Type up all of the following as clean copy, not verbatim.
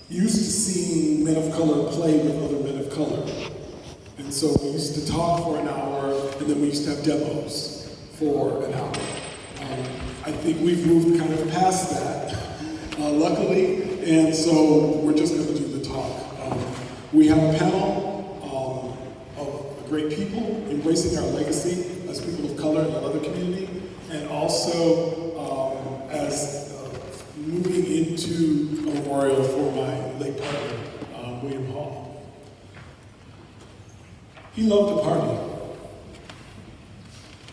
used to seeing men of color play with other men of color. And so we used to talk for an hour, and then we used to have demos for an hour. I think we've moved kind of past that, luckily, and so we're just going to do the talk. We have a panel of great people embracing our legacy as people of color in another community, and also as moving into a memorial for my late partner, William Hall. He loved to party,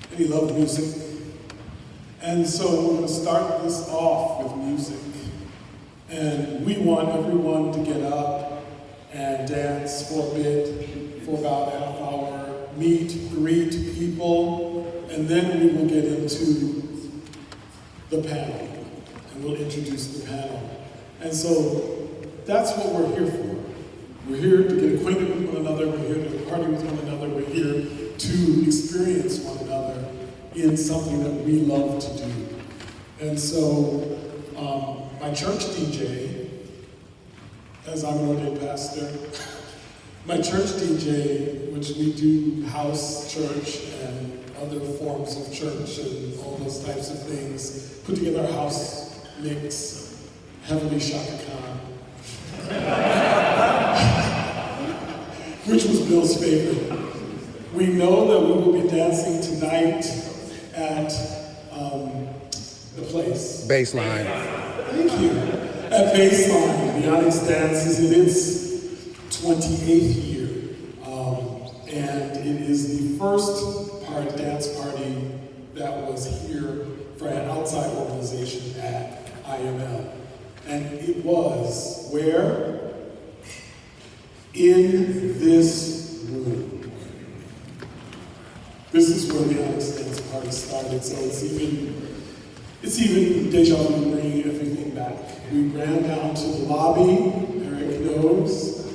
and he loved music. And so we're going to start this off with music. And we want everyone to get up and dance for a bit, for about a half hour, meet, greet people, and then we will get into the panel. And we'll introduce the panel. And so that's what we're here for. We're here to get acquainted with one another, we're here to party with one another, we're here to experience one another in something that we love to do. And so my church DJ, as I'm an ordained pastor, my church DJ, which we do house church and other forms of church and all those types of things, put together a house mix, heavily Shaka Khan, which was Bill's favorite. We know that we will be dancing tonight at the place. Baseline. Thank you. At Baseline, the ONYX dance is in its 28th year. And it is the first dance party that was here for an outside organization at IML. And it was where? In this room. This is where the ONYX dance party started, so it's even deja vu bringing everything back. We ran down to the lobby, Eric knows.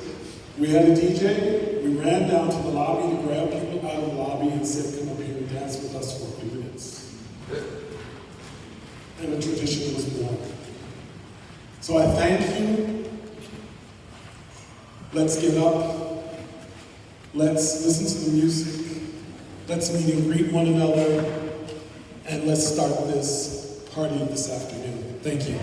We had a DJ, we ran down to the lobby to grab people out of the lobby and said, come up here and dance with us for a few minutes. And a tradition was born. So I thank you. Let's get up. Let's listen to the music. Let's meet and greet one another. And let's start this party this afternoon. Thank you.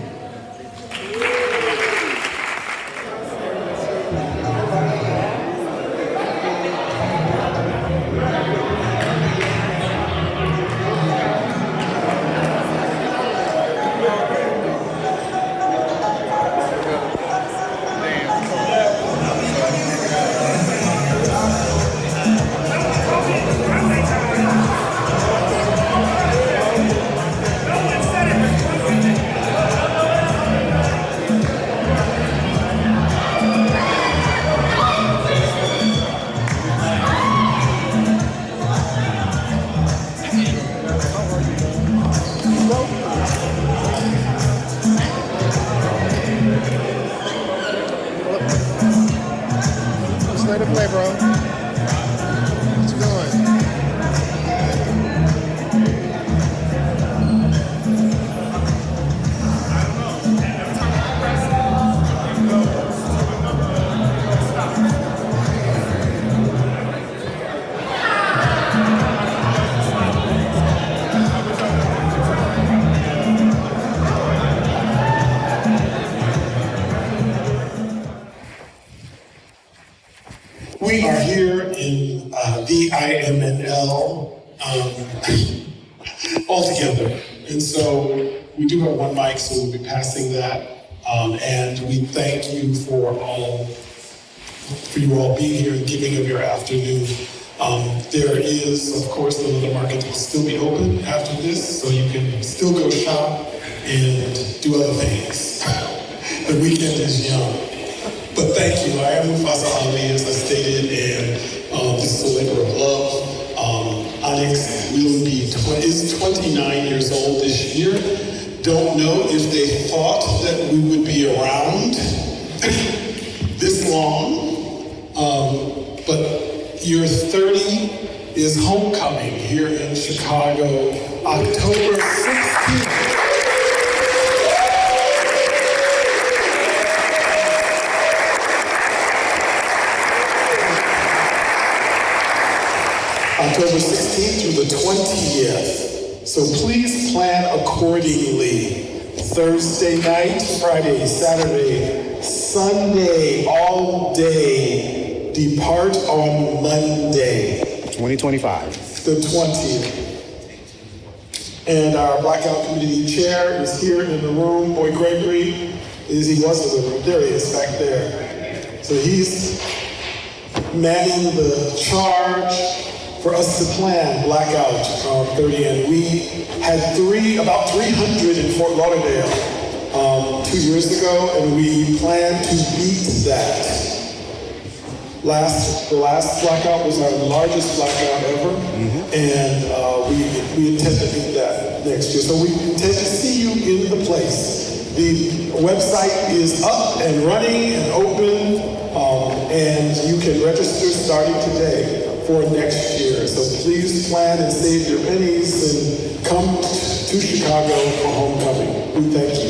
We are here in the IML all together. And so we do have one mic, so we'll be passing that. And we thank you for you all being here and giving of your afternoon. There is, of course, the little market will still be open after this, so you can still go shop and do other things. The weekend is young. But thank you. I am Mufasa Ali, as I stated, and this is a labor of love. ONYX is 29 years old this year. Don't know if they thought that we would be around this long, but year 30 is homecoming here in Chicago, October 16th. October 16th through the 20th. So please plan accordingly. Thursday night, Friday, Saturday, Sunday, all day. Depart on Monday. 2025. The 20th. And our Blackout Committee Chair is here in the room. Boy Gregory, he was in the room. There he is, back there. So he's manning the charge for us to plan Blackout 30. And we had about 300 in Fort Lauderdale 2 years ago, and we plan to beat that. The last Blackout was our largest Blackout ever, and we intend to beat that next year. So we intend to see you in the place. The website is up and running and open, and you can register starting today for next year. So please plan and save your pennies and come to Chicago for homecoming. We thank you.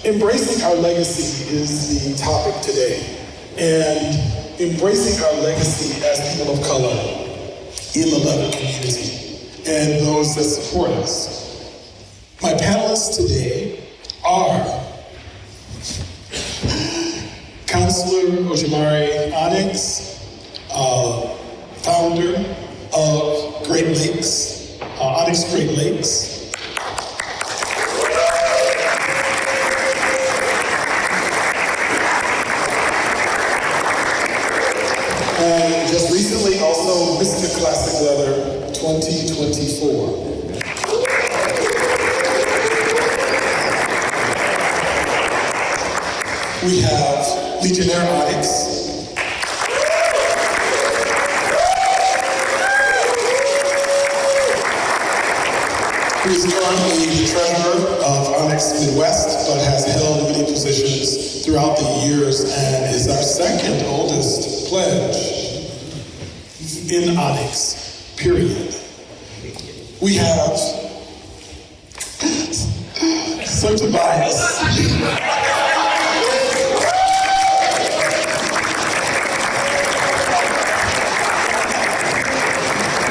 Embracing our legacy is the topic today. And embracing our legacy as people of color in the Leather community and those that support us. My panelists today are Counselor Ochumaré ONYX, founder of Great Lakes, ONYX Great Lakes. And just recently also Mr. Classic Leather 2024. We have Legionnaire ONYX. Who is currently the treasurer of ONYX Midwest, but has held many positions throughout the years and is our second oldest pledge in ONYX, period. We have Sir Tebias.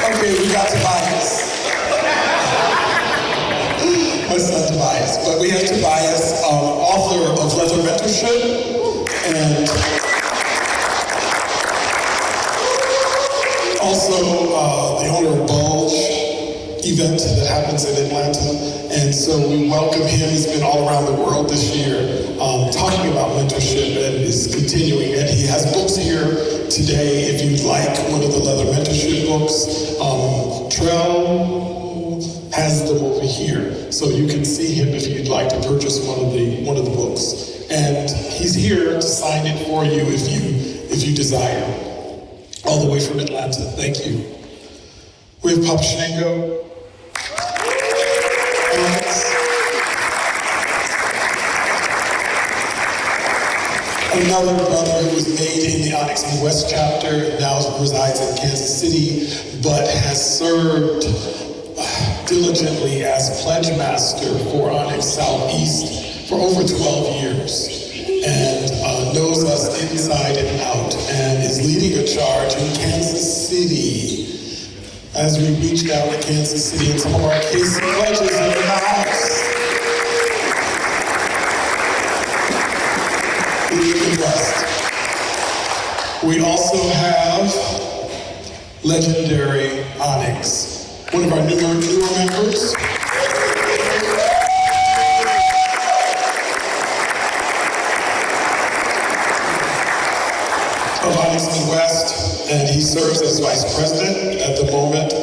Okay, we got Tebias. My son Tebias. But we have Tebias, author of Leather Mentorship, and also the owner of Bulge event that happens in Atlanta. And so we welcome him. He's been all around the world this year talking about mentorship and is continuing. And he has books here today if you'd like one of the Leather Mentorship books. Trell has them over here. So you can see him if you'd like to purchase one of the books. And he's here to sign it for you if you desire. All the way from Atlanta. Thank you. We have Papa Shango. Another brother who was made in the ONYX Midwest chapter, now resides in Kansas City, but has served diligently as pledge master for ONYX Southeast for over 12 years. And knows us inside and out, and is leading a charge in Kansas City. As we reach down to Kansas City, and some of our KC pledges in the house. We also have legendary ONYX, one of our newer members. Of ONYX Midwest, and he serves as vice president at the moment,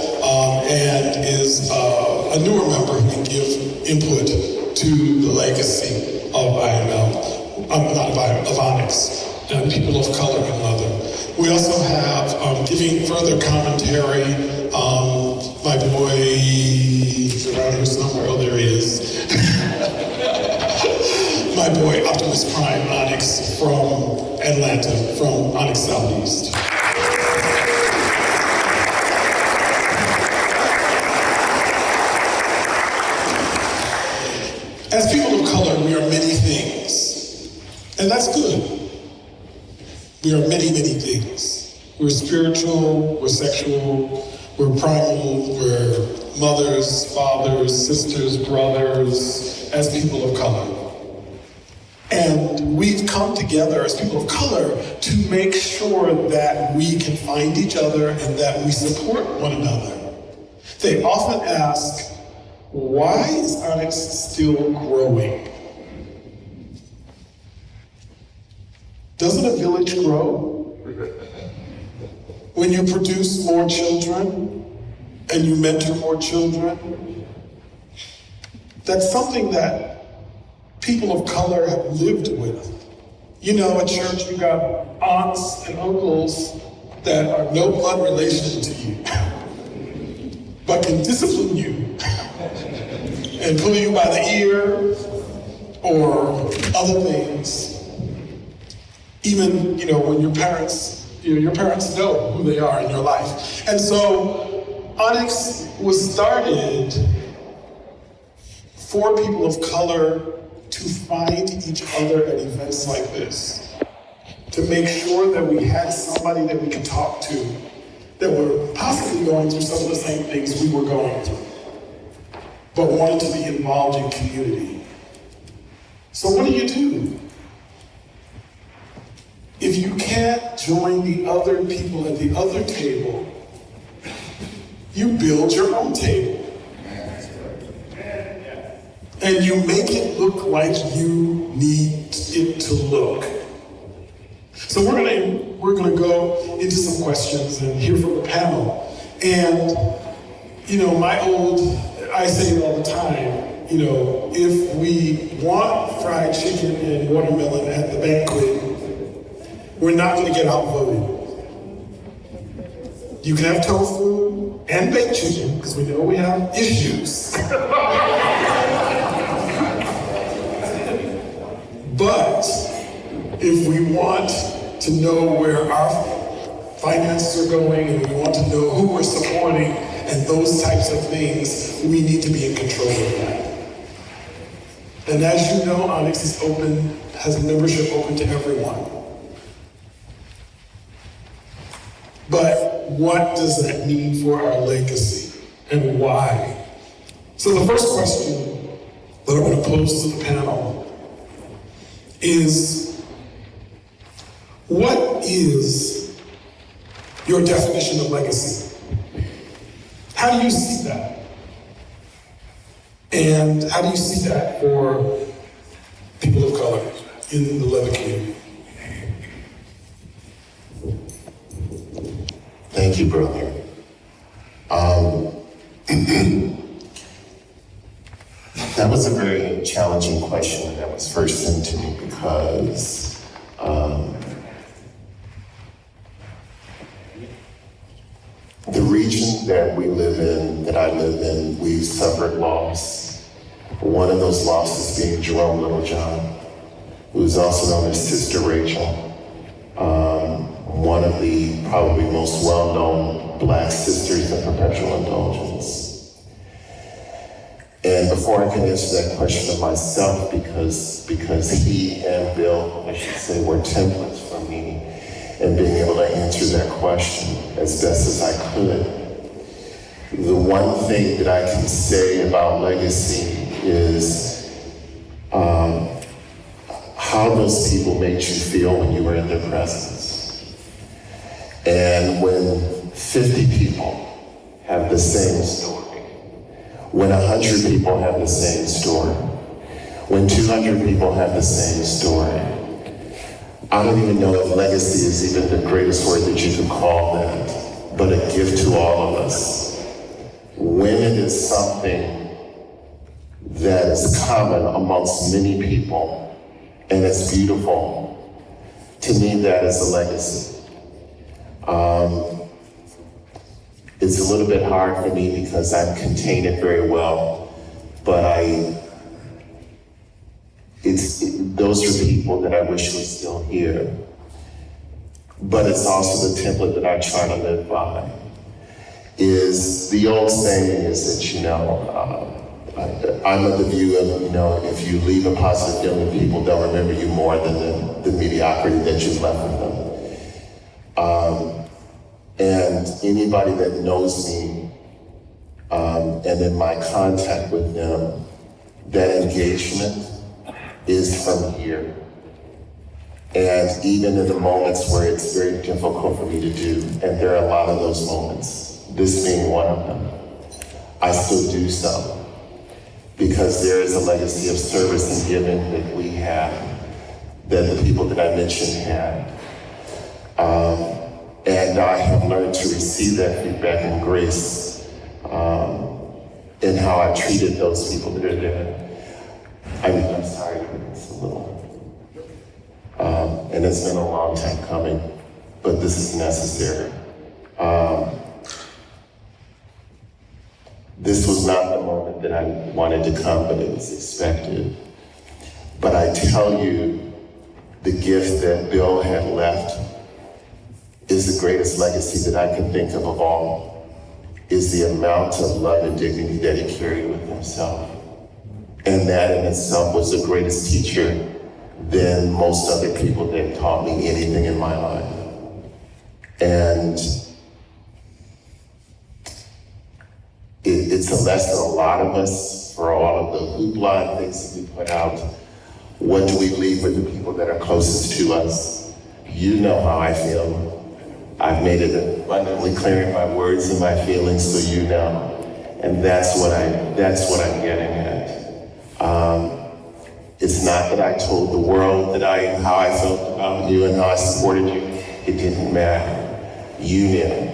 and is a newer member who can give input to the legacy of IML. Of ONYX, and people of color and leather. We also have, giving further commentary, my boy, he's around here somewhere, oh there he is. My boy, Optimus Prime ONYX from Atlanta, from ONYX Southeast. As people of color, we are many things. And that's good. We are many, many things. We're spiritual, we're sexual, we're primal, we're mothers, fathers, sisters, brothers, as people of color. And we've come together as people of color to make sure that we can find each other and that we support one another. They often ask, why is ONYX still growing? Doesn't a village grow? When you produce more children and you mentor more children, that's something that people of color have lived with. You know, at church you got aunts and uncles that are no blood relation to you, but can discipline you and pull you by the ear or other things. Even, when your parents know who they are in your life. And so ONYX was started for people of color to find each other at events like this, to make sure that we had somebody that we could talk to that were possibly going through some of the same things we were going through, but wanted to be involved in community. So what do? If you can't join the other people at the other table, you build your own table. And you make it look like you need it to look. So we're gonna go into some questions and hear from the panel. And I say it all the time, if we want fried chicken and watermelon at the banquet, we're not gonna get outvoted. You can have tofu and baked chicken, because we know we have issues. But if we want to know where our finances are going and we want to know who we're supporting and those types of things, we need to be in control of that. And as you know, ONYX is open, has membership open to everyone. But what does that mean for our legacy and why? So the first question that I want to pose to the panel is, what is your definition of legacy? How do you see that? And how do you see that for people of color in the Leather community? Thank you, brother. That was a very challenging question that was first sent to me because the region that we live in, that I live in, we've suffered loss. One of those losses being Jerome Littlejohn, who is also known as Sister Rachel. One of the probably most well-known Black sisters in perpetual indulgence. And before I can answer that question of myself, because he and Bill, I should say, were templates for me, and being able to answer that question as best as I could, the one thing that I can say about legacy is how those people made you feel when you were in their presence. And when 50 people have the same story, when 100 people have the same story, when 200 people have the same story, I don't even know if legacy is even the greatest word that you could call that, but a gift to all of us. When it is something that is common amongst many people and it's beautiful, to me that is a legacy. It's a little bit hard for me because I've contained it very well, but those are people that I wish were still here. But it's also the template that I try to live by. Is the old saying is that, I'm of the view of, if you leave a positive feeling, people don't remember you more than the mediocrity that you've left with them. And anybody that knows me, and in my contact with them, that engagement is from here. And even in the moments where it's very difficult for me to do, and there are a lot of those moments, this being one of them, I still do so. Because there is a legacy of service and giving that we have, that the people that I mentioned had. And I have learned to receive that feedback and grace in how I treated those people that are there. I'm sorry, it's a little, and it's been a long time coming, but this is necessary. This was not the moment that I wanted to come, but it was expected. But I tell you, the gift that Bill had left is the greatest legacy that I can think of all, is the amount of love and dignity that he carried with himself. And that in itself was the greatest teacher than most other people that taught me anything in my life. And it's a lesson a lot of us, for all of the hoopla and things that we put out, what do we leave with the people that are closest to us? You know how I feel. I've made it abundantly clear in my words and my feelings, so you know. And that's what I'm getting at. It's not that I told the world how I felt about you and how I supported you. It didn't matter. You knew.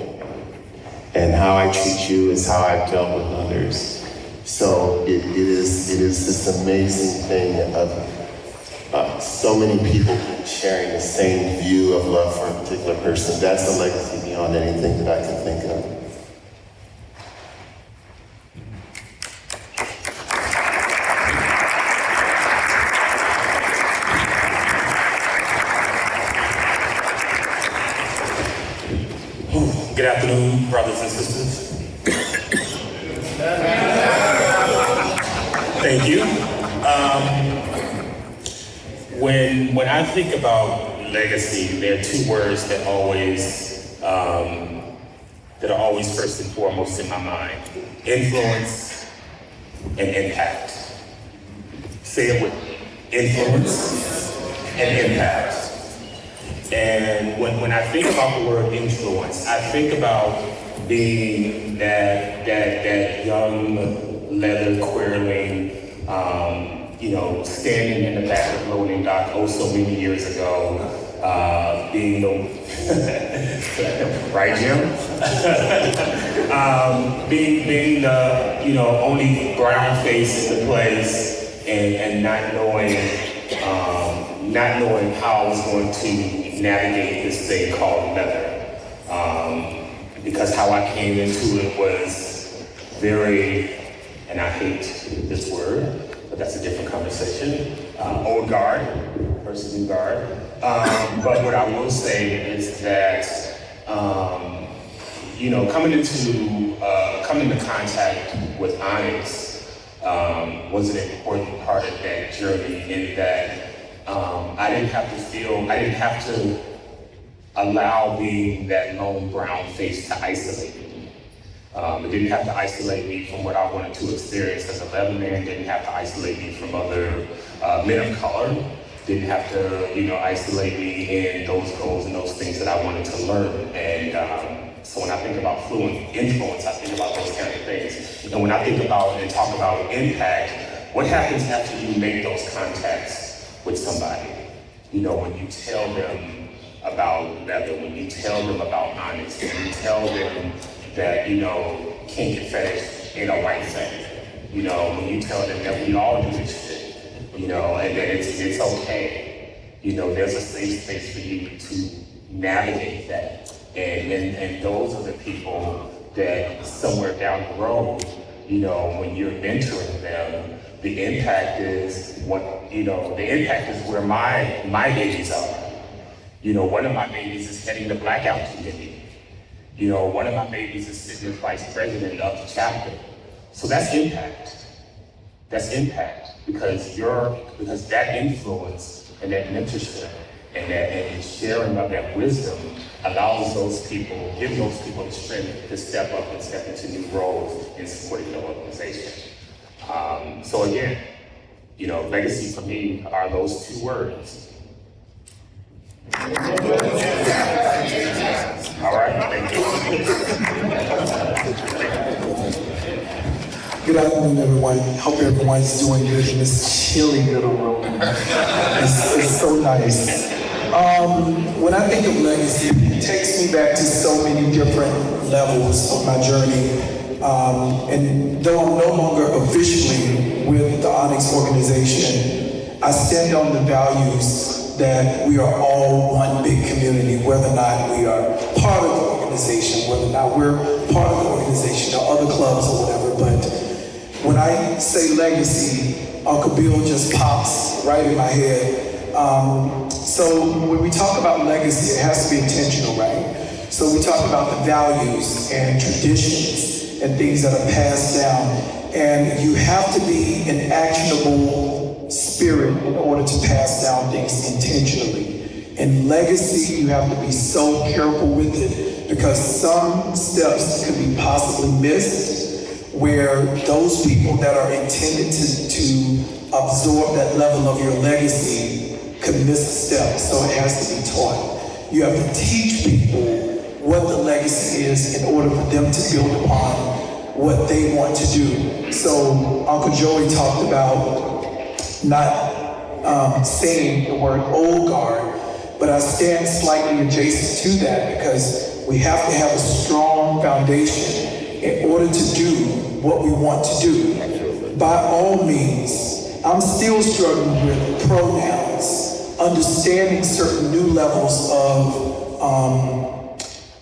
And how I treat you is how I've dealt with others. So it is this amazing thing of so many people sharing the same view of love for a particular person. That's a legacy beyond anything that I can think of. Good afternoon, brothers and sisters. Thank you. When I think about legacy, there are two words that are always first and foremost in my mind: influence and impact. Say it with me: influence and impact. And when I think about the word influence, I think about being that young leather-queerling, standing in the back of loading dock so many years ago, being the right, Jim? being the only brown face in the place, and not knowing how I was going to navigate this thing called leather. Because how I came into it was very, and I hate this word, but that's a different conversation, old guard versus new guard. But what I will say is that, coming into contact with ONYX was an important part of that journey, in that I didn't have to allow being that lone brown face to isolate me. It didn't have to isolate me from what I wanted to experience as a leather man. Didn't have to isolate me from other men of color. Didn't have to, isolate me in those goals and those things that I wanted to learn. And so when I think about influence, I think about those kind of things. And when I think about and talk about impact, what happens after you make those contacts with somebody? When you tell them about leather, when you tell them about ONYX, when you tell them that, kink and fetish ain't a white thing. When you tell them that we all do this shit, and that it's okay. There's a safe space for you to navigate that. And those are the people that somewhere down the road, when you're mentoring them, the impact is where my babies are. One of my babies is heading the Blackout Committee. One of my babies is sitting as vice president of the chapter. So that's impact. That's impact, because that influence and that mentorship And that and sharing of that wisdom allows those people, gives those people the strength to step up and step into new roles in supporting the organization. So again, you know, legacy for me are those two words. All right, thank you. Good afternoon, everyone. Hope everyone's doing good in this chilly little room. It's so nice. When I think of legacy, it takes me back to so many different levels of my journey. And though I'm no longer officially with the ONYX organization, I stand on the values that we are all one big community, whether or not we are part of the organization, whether or not we're part of the organization or other clubs or whatever. But when I say legacy, Uncle Bill just pops right in my head. So when we talk about legacy, it has to be intentional, right? So we talk about the values and traditions and things that are passed down. And you have to be an actionable spirit in order to pass down things intentionally. And legacy, you have to be so careful with it because some steps could be possibly missed where those people that are intended to absorb that level of your legacy could miss a step, so it has to be taught. You have to teach people what the legacy is in order for them to build upon what they want to do. So Uncle Joey talked about not saying the word old guard, but I stand slightly adjacent to that because we have to have a strong foundation in order to do what we want to do. By all means, I'm still struggling with pronouns, understanding certain new levels of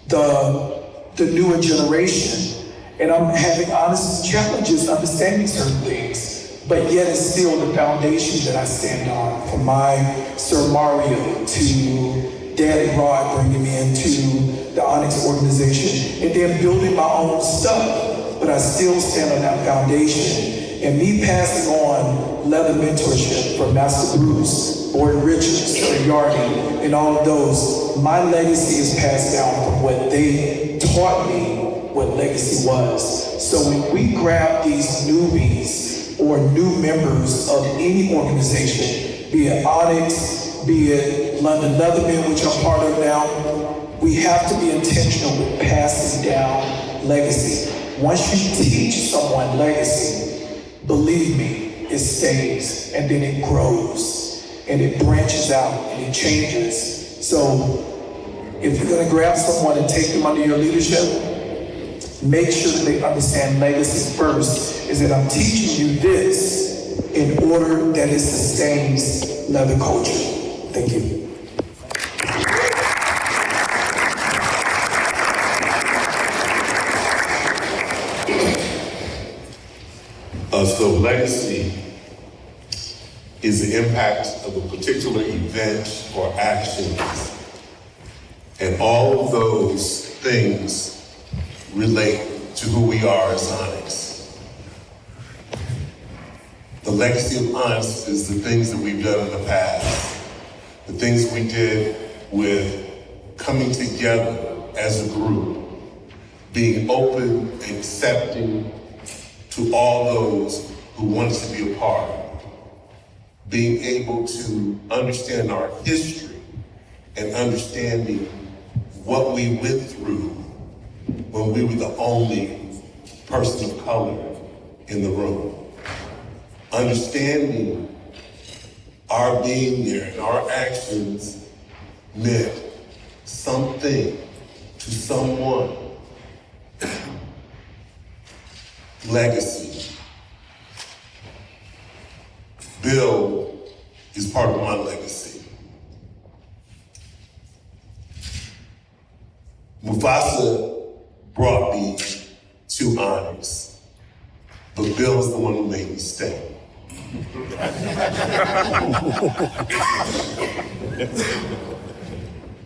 the newer generation. And I'm having honest challenges understanding certain things, but yet it's still the foundation that I stand on. From my Sir Mario to Daddy Rod bringing me into the ONYX organization, and then building my own stuff, but I still stand on that foundation. And me passing on leather mentorship from Master Bruce, Boyd Richards, Yardy, and all of those, my legacy is passed down from what they taught me what legacy was. So when we grab these newbies or new members of any organization, be it ONYX, be it London Leatherman, which I'm part of now, we have to be intentional with passing down legacy. Once you teach someone legacy, believe me, it stays, and then it grows, and it branches out, and it changes. So if you're gonna grab someone and take them under your leadership, make sure that they understand legacy first, is that I'm teaching you this in order that it sustains leather culture. Thank you. So legacy is the impact of a particular event or actions, and all of those things relate to who we are as ONYX. The legacy of ONYX is the things that we've done in the past, the things we did with coming together as a group, being open and accepting to all those who want to be a part, being able to understand our history and understanding what we went through when we were the only person of color in the room. Understanding our being there and our actions meant something to someone. Legacy. Bill is part of my legacy. Mufasa brought me to ONYX, but Bill is the one who made me stay.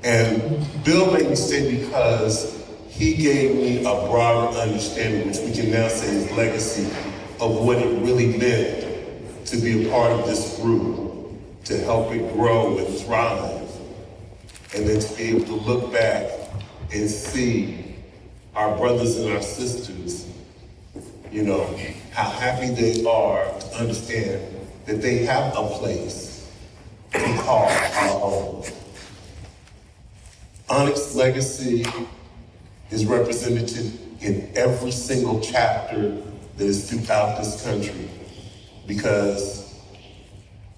And Bill made me stay because he gave me a broader understanding, which we can now say is legacy, of what it really meant to be a part of this group, to help it grow and thrive and then to be able to look back and see our brothers and our sisters, how happy they are to understand that they have a place to call our own. ONYX legacy is represented in every single chapter that is throughout this country, because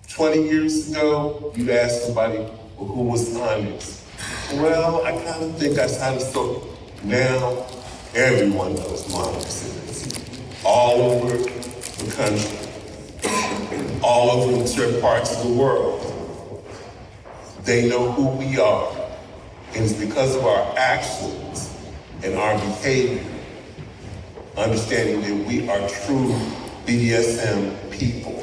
20 years ago, you'd ask somebody, well, who was ONYX? Well, I kind of think I kind of saw. Now, everyone knows who ONYX is. All over the country, all over certain parts of the world. They know who we are, and it's because of our actions and our behavior, understanding that we are true BDSM people.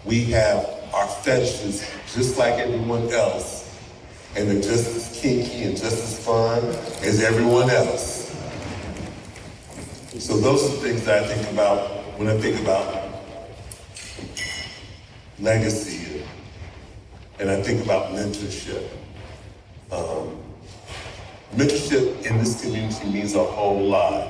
We have our fetishes just like everyone else, and they're just as kinky and just as fun as everyone else. So those are the things that I think about when I think about legacy, and I think about mentorship. Mentorship in this community means a whole lot.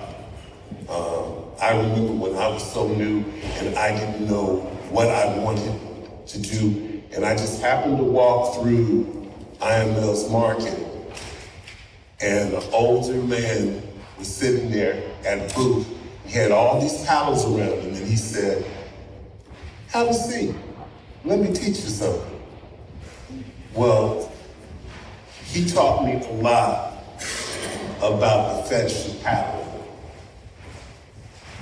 I remember when I was so new and I didn't know what I wanted to do, and I just happened to walk through IML's market, and an older man was sitting there at a booth. He had all these towels around him, and he said, "Have a seat. Let me teach you something." Well, he taught me a lot about the fetish of power.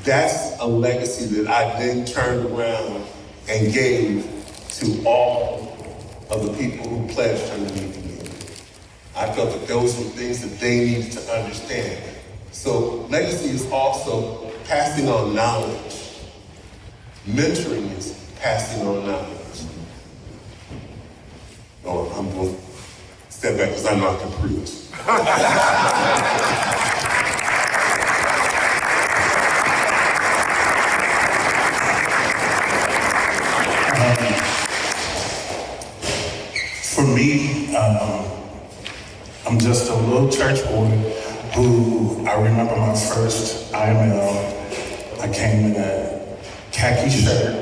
That's a legacy that I then turned around and gave to all of the people who pledged underneath me. I felt that those were things that they needed to understand. So legacy is also passing on knowledge. Mentoring is passing on knowledge. Oh, I'm going to step back because I'm not going to preach. For me, I'm just a little church boy who, I remember my first IML. I came in a khaki shirt,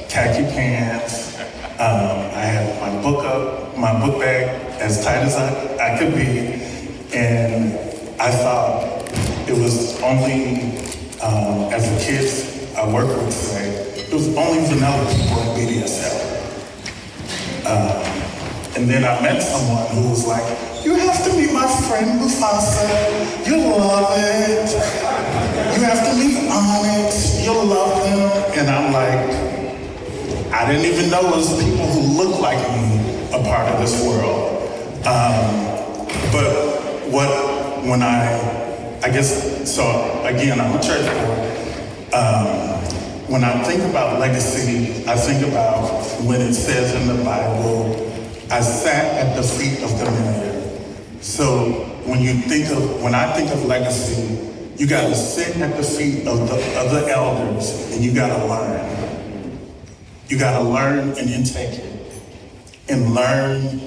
khaki pants. I had my book bag as tight as I could be, and I thought it was only, as the kids I work with say, it was only vanilla people in BDSM. And then I met someone who was like, "You have to meet my friend Mufasa, you'll love it. You have to meet ONYX, you'll love him." And I'm like, I didn't even know it was people who look like me a part of this world. So again, I'm a church boy. When I think about legacy, I think about when it says in the Bible, I sat at the feet of the men. So when I think of legacy, you gotta sit at the feet of the elders, and you gotta learn. You gotta learn and intake it, and learn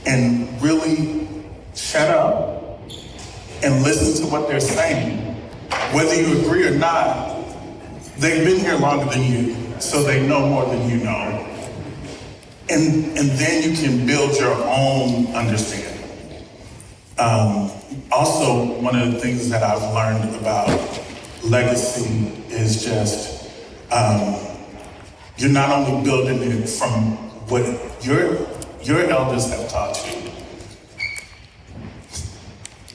and really shut up and listen to what they're saying. Whether you agree or not, they've been here longer than you, so they know more than you know. And then you can build your own understanding. Also, one of the things that I've learned about legacy is just, you're not only building it from what your elders have taught you,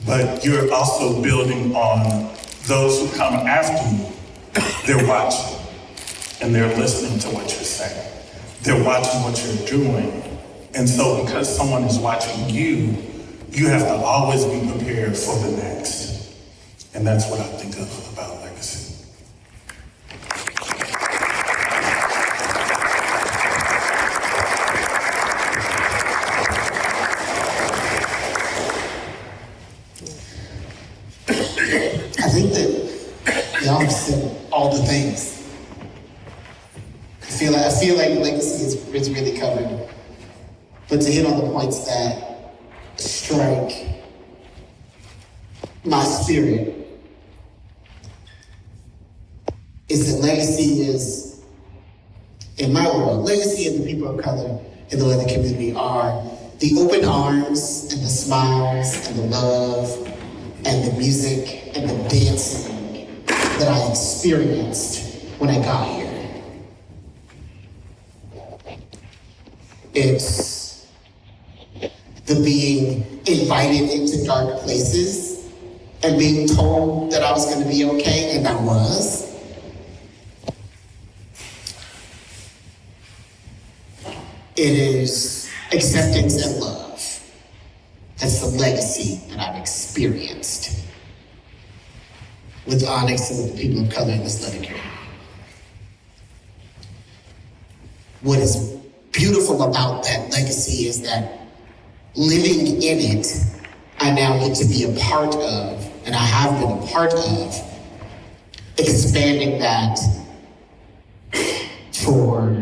but you're also building on those who come after you. They're watching, and they're listening to what you're saying. They're watching what you're doing. And so because someone is watching you, you have to always be prepared for the next. And that's what I think of about legacy. I think that y'all have said all the things. I feel like legacy is really covered But to hit on the points that strike my spirit is that legacy is, in my world, legacy and the people of color in the leather community are the open arms and the smiles and the love and the music and the dancing that I experienced when I got here. It's the being invited into dark places and being told that I was going to be okay, and I was. It is acceptance and love. That's the legacy that I've experienced with ONYX and with the people of color in this leather community. What is beautiful about that legacy is that living in it, I now get to be a part of, and I have been a part of, expanding that for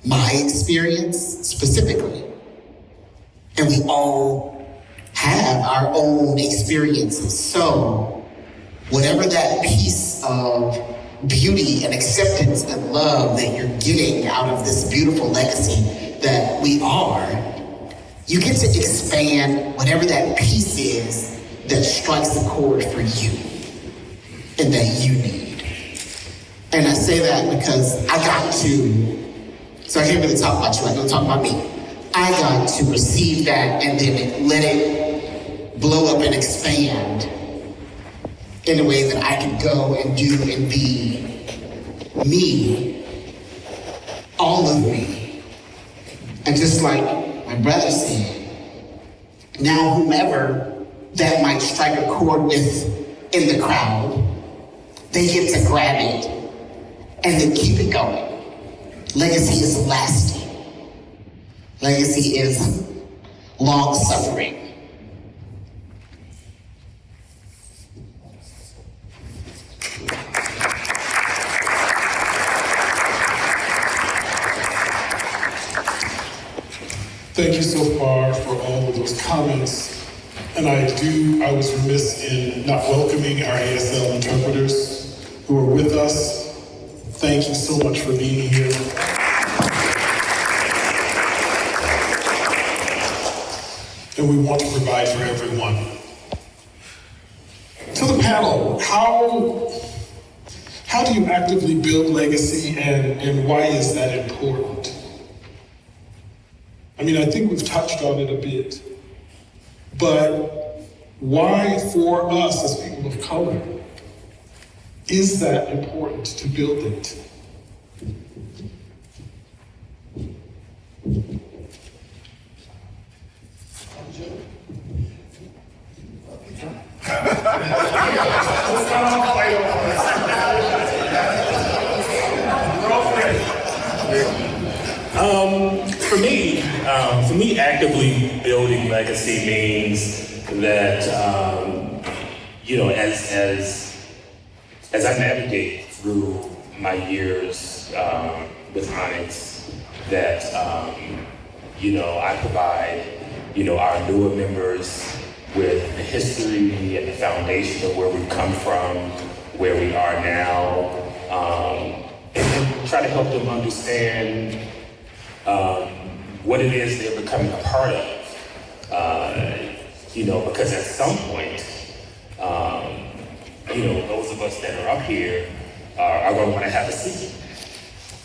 my experience specifically. And we all have our own experiences. So whatever that piece of beauty and acceptance and love that you're getting out of this beautiful legacy that we are, you get to expand whatever that piece is that strikes the chord for you and that you need. And I say that because I got to, so I can't really talk about you, I don't talk about me. I got to receive that and then let it blow up and expand in a way that I could go and do and be me, all of me. And just like my brother said, now whomever that might strike a chord with in the crowd, they get to grab it and then keep it going. Legacy is lasting. Legacy is long-suffering. Thank you so far for all of those comments. And I was remiss in not welcoming our ASL interpreters who are with us. Thank you so much for being here. And we want to provide for everyone. To the panel, how do you actively build legacy and why is that important? I mean, I think we've touched on it a bit, but why for us as people of color is that important to build it? For me, actively building legacy means that, as I navigate through my years with ONYX, that, I provide, our newer members with the history and the foundation of where we've come from, where we are now, and try to help them understand what it is they're becoming a part of. Because at some point, those of us that are up here are going to want to have a seat.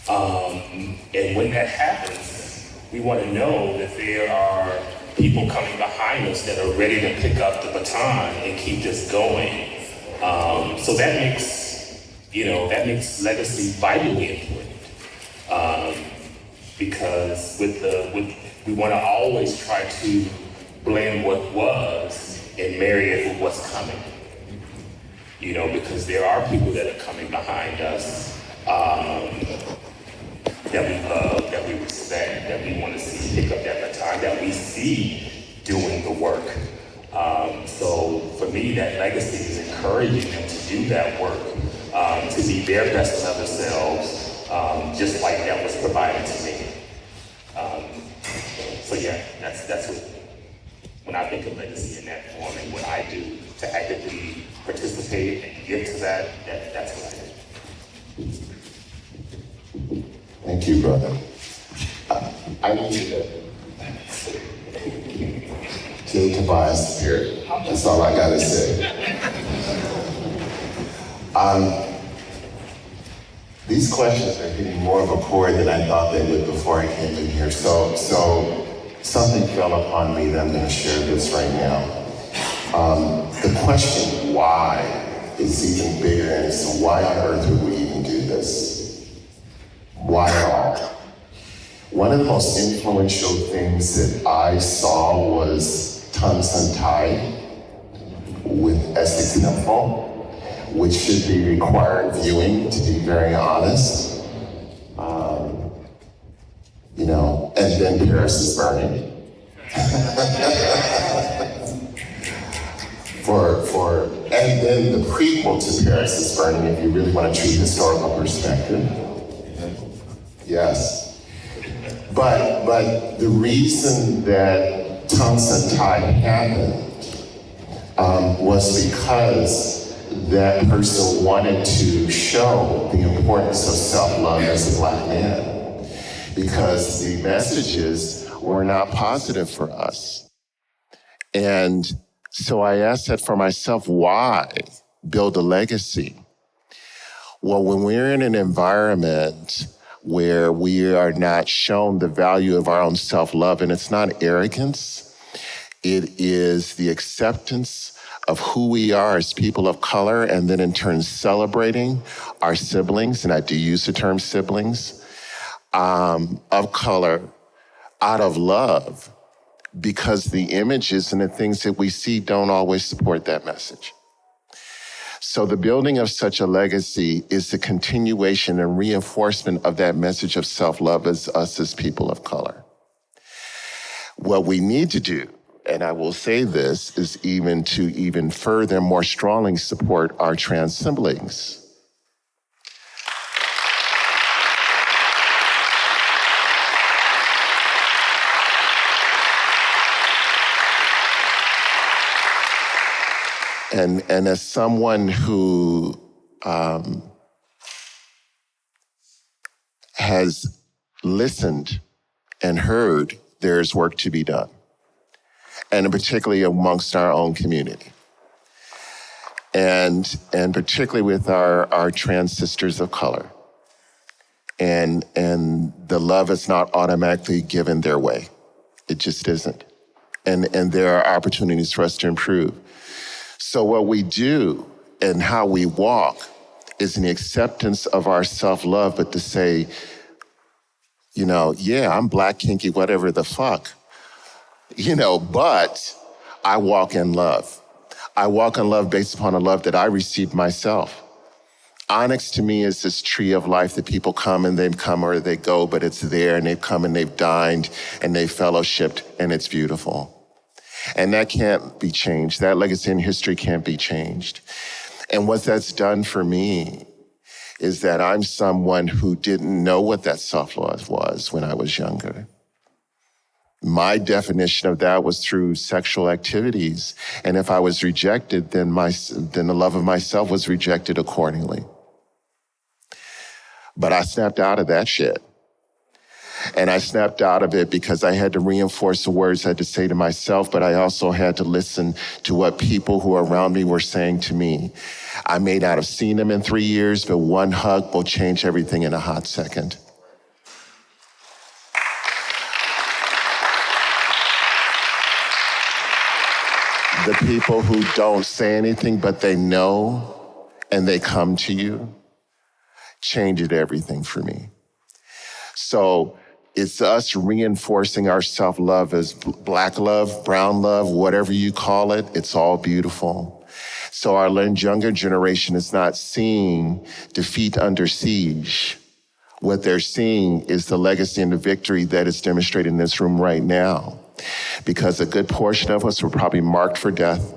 And when that happens, we want to know that there are people coming behind us that are ready to pick up the baton and keep this going. So that makes legacy vitally important. Because we want to always try to blend what was and marry it with what's coming. Because there are people that are coming behind us that we love, that we respect, that we want to see pick up that baton, that we see doing the work. So for me, that legacy is encouraging them to do that work, to be their best of themselves, just like that was provided to me. So yeah, that's what, when I think of legacy in that form and what I do to actively participate and give to that's what I do. Thank you, brother. I need to Tebias here. That's all I gotta say. These questions are hitting more of a chord than I thought they would before I came in here. So something fell upon me that I'm gonna share this right now. The question why is even bigger, and so why on earth would we even do this? Why at all? One of the most influential things that I saw was Tungsten Tide with Essex Nympho, which should be required viewing, to be very honest. And then Paris is Burning. And then the prequel to Paris is Burning, if you really want a true historical perspective. Yes. But the reason that Tungsten Tide happened was because that person wanted to show the importance of self-love as a Black man, because the messages were not positive for us. And so I asked that for myself, why build a legacy? Well, when we're in an environment where we are not shown the value of our own self-love, and it's not arrogance, it is the acceptance of who we are as people of color, and then in turn celebrating our siblings, and I do use the term siblings, of color out of love, because the images and the things that we see don't always support that message. So the building of such a legacy is the continuation and reinforcement of that message of self-love as us as people of color. What we need to do, and I will say this, is even further, more strongly support our trans siblings. And as someone who has listened and heard, there's work to be done, and particularly amongst our own community, and particularly with our trans sisters of color, and the love is not automatically given their way. It just isn't, and there are opportunities for us to improve. So what we do and how we walk is an acceptance of our self-love, but to say, yeah, I'm Black, kinky, whatever the fuck, but I walk in love. I walk in love based upon a love that I received myself. ONYX to me is this tree of life that people come and they come or they go, but it's there, and they've come and they've dined and they've fellowshipped, and it's beautiful. And that can't be changed. That legacy in history can't be changed. And what that's done for me is that I'm someone who didn't know what that self-love was when I was younger. My definition of that was through sexual activities. And if I was rejected, then the love of myself was rejected accordingly. But I snapped out of that shit. And I snapped out of it because I had to reinforce the words I had to say to myself, but I also had to listen to what people who are around me were saying to me. I may not have seen them in 3 years, but one hug will change everything in a hot second. The people who don't say anything, but they know, and they come to you, changed everything for me. So it's us reinforcing our self-love as Black love, brown love, whatever you call it, it's all beautiful. So our younger generation is not seeing defeat under siege. What they're seeing is the legacy and the victory that is demonstrated in this room right now. Because a good portion of us were probably marked for death,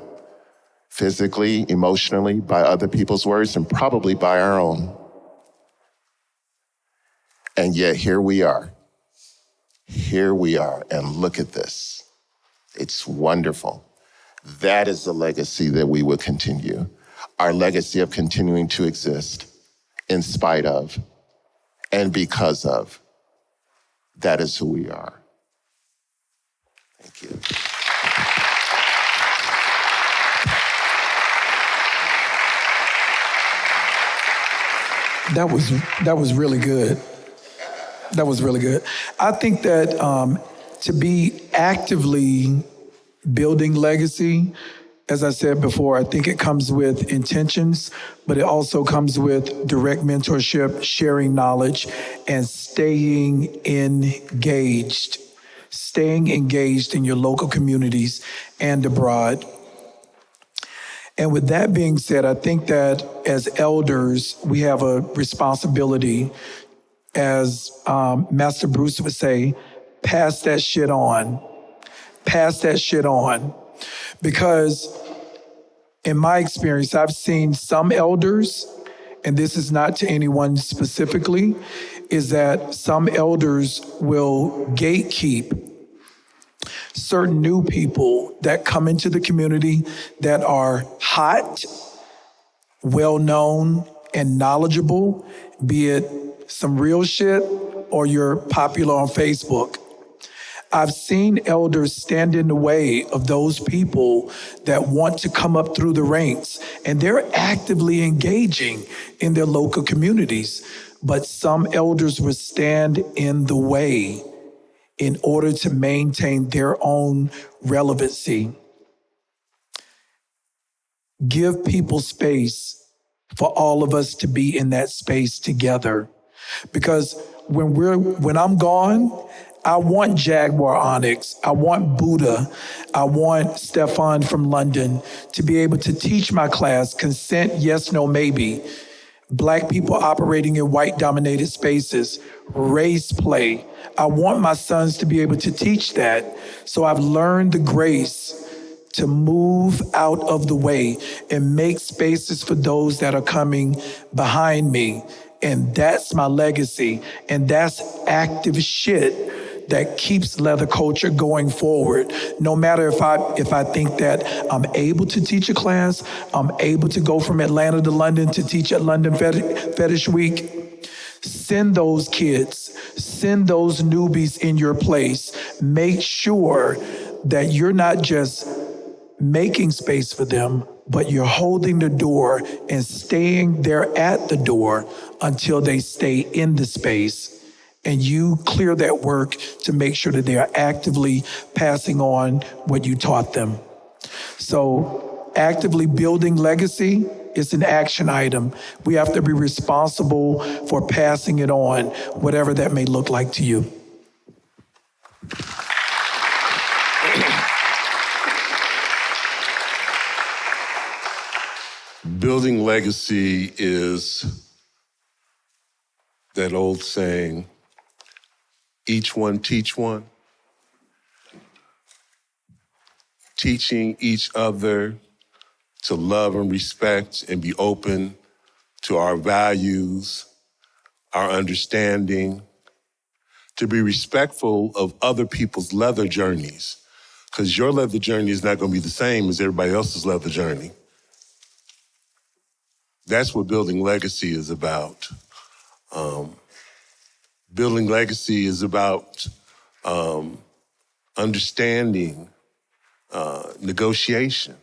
physically, emotionally, by other people's words, and probably by our own. And yet here we are. Here we are, and look at this. It's wonderful. That is the legacy that we will continue. Our legacy of continuing to exist in spite of and because of. That is who we are. Thank you. That was really good. That was really good. I think that to be actively building legacy, as I said before, I think it comes with intentions, but it also comes with direct mentorship, sharing knowledge, and staying engaged in your local communities and abroad. And with that being said, I think that as elders, we have a responsibility, as Master Bruce would say, pass that shit on. Pass that shit on. Because in my experience, I've seen some elders, and this is not to anyone specifically, is that some elders will gatekeep certain new people that come into the community that are hot, well-known, and knowledgeable, be it some real shit or you're popular on Facebook. I've seen elders stand in the way of those people that want to come up through the ranks, and they're actively engaging in their local communities. But some elders will stand in the way in order to maintain their own relevancy. Give people space for all of us to be in that space together. Because when I'm gone, I want Jaguar ONYX, I want Buddha, I want Stefan from London to be able to teach my class, consent, yes, no, maybe. Black people operating in white-dominated spaces, race play. I want my sons to be able to teach that. So I've learned the grace to move out of the way and make spaces for those that are coming behind me. And that's my legacy. And that's active shit that keeps leather culture going forward. No matter if I think that I'm able to teach a class, I'm able to go from Atlanta to London to teach at London Fetish Week, send those kids, send those newbies in your place. Make sure that you're not just making space for them, but you're holding the door and staying there at the door until they stay in the space. And you clear that work to make sure that they are actively passing on what you taught them. So actively building legacy is an action item. We have to be responsible for passing it on, whatever that may look like to you. Building legacy is that old saying, each one teach one. Teaching each other to love and respect and be open to our values, our understanding, to be respectful of other people's leather journeys, because your leather journey is not going to be the same as everybody else's leather journey. That's what building legacy is about. Building legacy is about understanding negotiation,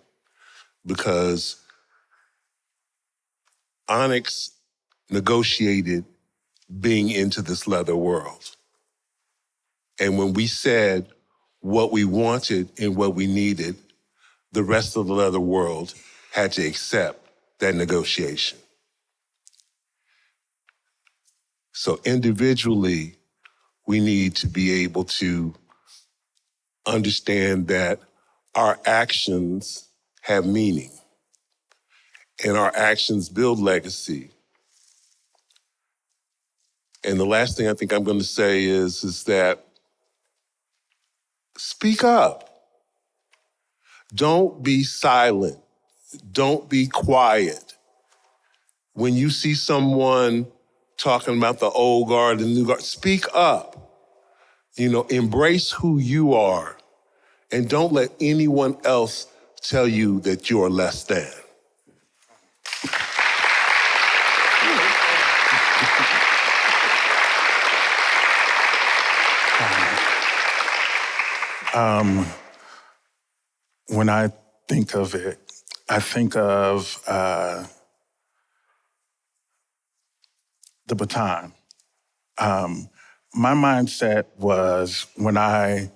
because ONYX negotiated being into this leather world. And when we said what we wanted and what we needed, the rest of the leather world had to accept that negotiation. So individually, we need to be able to understand that our actions have meaning and our actions build legacy. And the last thing I think I'm going to say is that speak up. Don't be silent. Don't be quiet. When you see someone talking about the old guard and the new guard, speak up. Embrace who you are and don't let anyone else tell you that you're less than. When I think of it, I think of the baton. My mindset was when I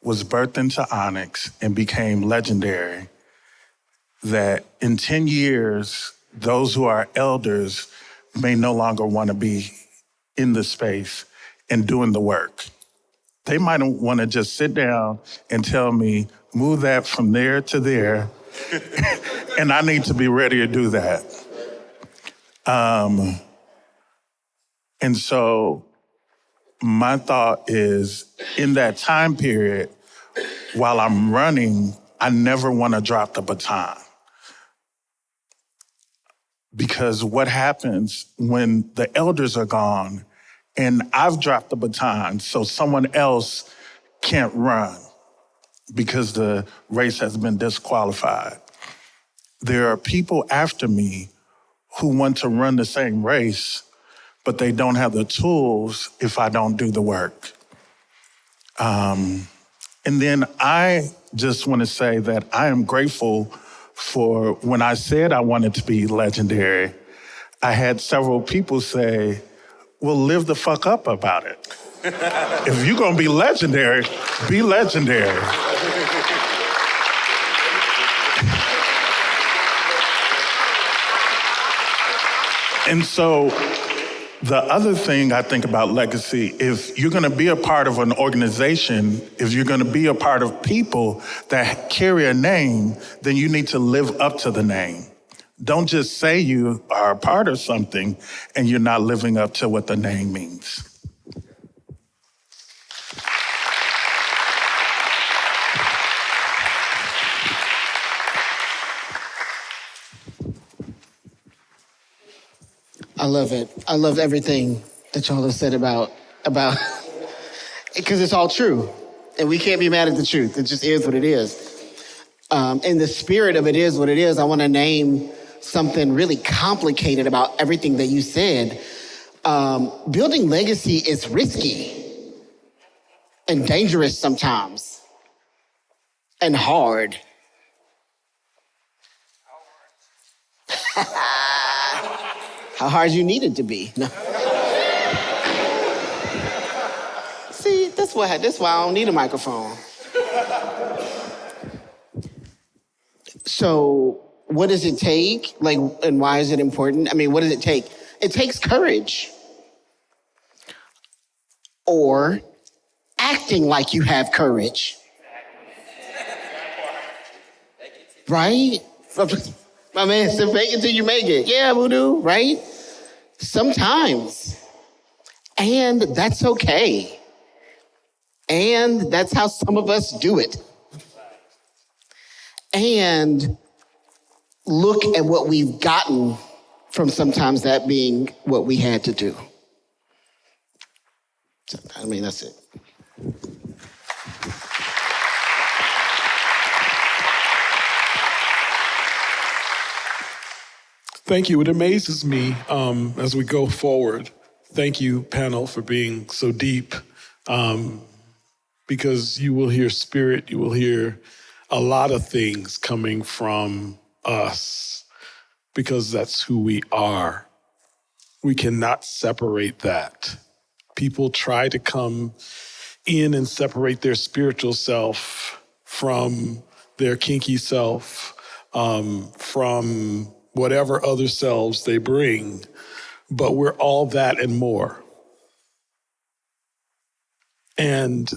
was birthed into ONYX and became Legionnaire, that in 10 years, those who are elders may no longer want to be in the space and doing the work. They might want to just sit down and tell me, move that from there to there, and I need to be ready to do that. And so my thought is, in that time period, while I'm running, I never want to drop the baton. Because what happens when the elders are gone and I've dropped the baton so someone else can't run because the race has been disqualified? There are people after me who want to run the same race, but they don't have the tools if I don't do the work. And then I just want to say that I am grateful for when I said I wanted to be legendary, I had several people say, well, live the fuck up about it. If you're gonna be legendary, be legendary. And so the other thing I think about legacy, if you're gonna be a part of an organization, if you're gonna be a part of people that carry a name, then you need to live up to the name. Don't just say you are a part of something and you're not living up to what the name means. I love it. I love everything that y'all have said about because it's all true. And we can't be mad at the truth. It just is what it is. In the spirit of it is what it is, I want to name something really complicated about everything that you said. Building legacy is risky and dangerous sometimes and hard. How hard you need it to be. No. See, that's why I don't need a microphone. So what does it take? And why is it important? I mean, what does it take? It takes courage. Or acting like you have courage. Right? My man said, fake it till you make it. Yeah, voodoo, right? Sometimes. And that's okay. And that's how some of us do it. And look at what we've gotten from sometimes that being what we had to do. So, I mean, that's it. Thank you. It amazes me as we go forward. Thank you, panel, for being so deep, because you will hear spirit, you will hear a lot of things coming from us, because that's who we are. We cannot separate that. People try to come in and separate their spiritual self from their kinky self, from whatever other selves they bring, but we're all that and more. And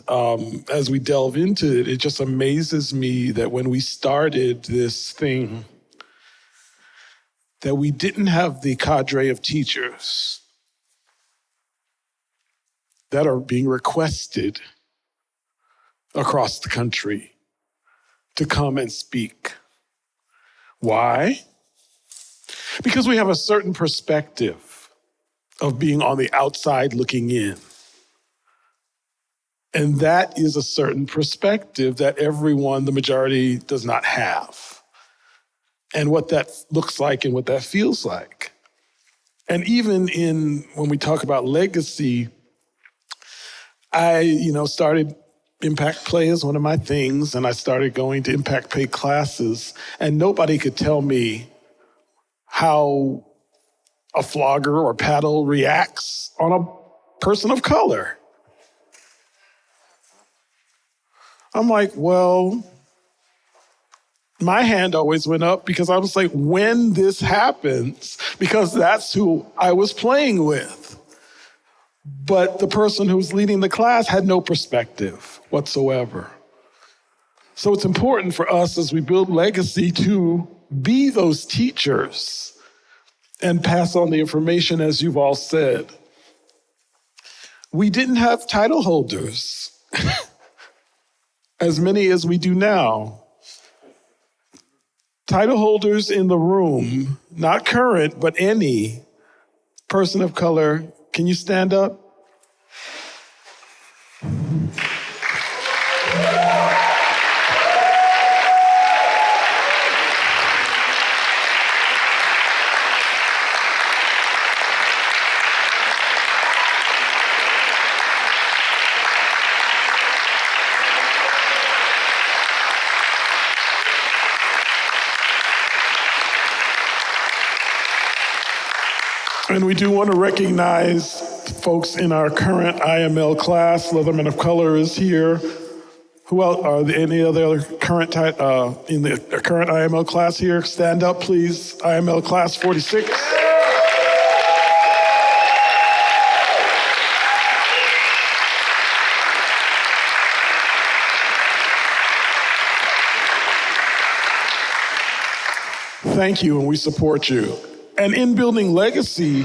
as we delve into it, it just amazes me that when we started this thing, that we didn't have the cadre of teachers that are being requested across the country to come and speak. Why? Because we have a certain perspective of being on the outside looking in. And that is a certain perspective that everyone, the majority, does not have. And what that looks like and what that feels like. And even when we talk about legacy, I, started impact play as one of my things, and I started going to impact play classes, and nobody could tell me how a flogger or paddle reacts on a person of color. I'm like, well, my hand always went up because I was like, when this happens, because that's who I was playing with. But the person who was leading the class had no perspective whatsoever. So it's important for us as we build legacy to be those teachers and pass on the information, as you've all said. We didn't have title holders, as many as we do now. Title holders in the room, not current, but any person of color, can you stand up? And we do want to recognize folks in our current IML class. Leatherman of Color is here. Who else? Are there any other current in the current IML class here? Stand up, please. IML class 46. Thank you, and we support you. And in building legacy,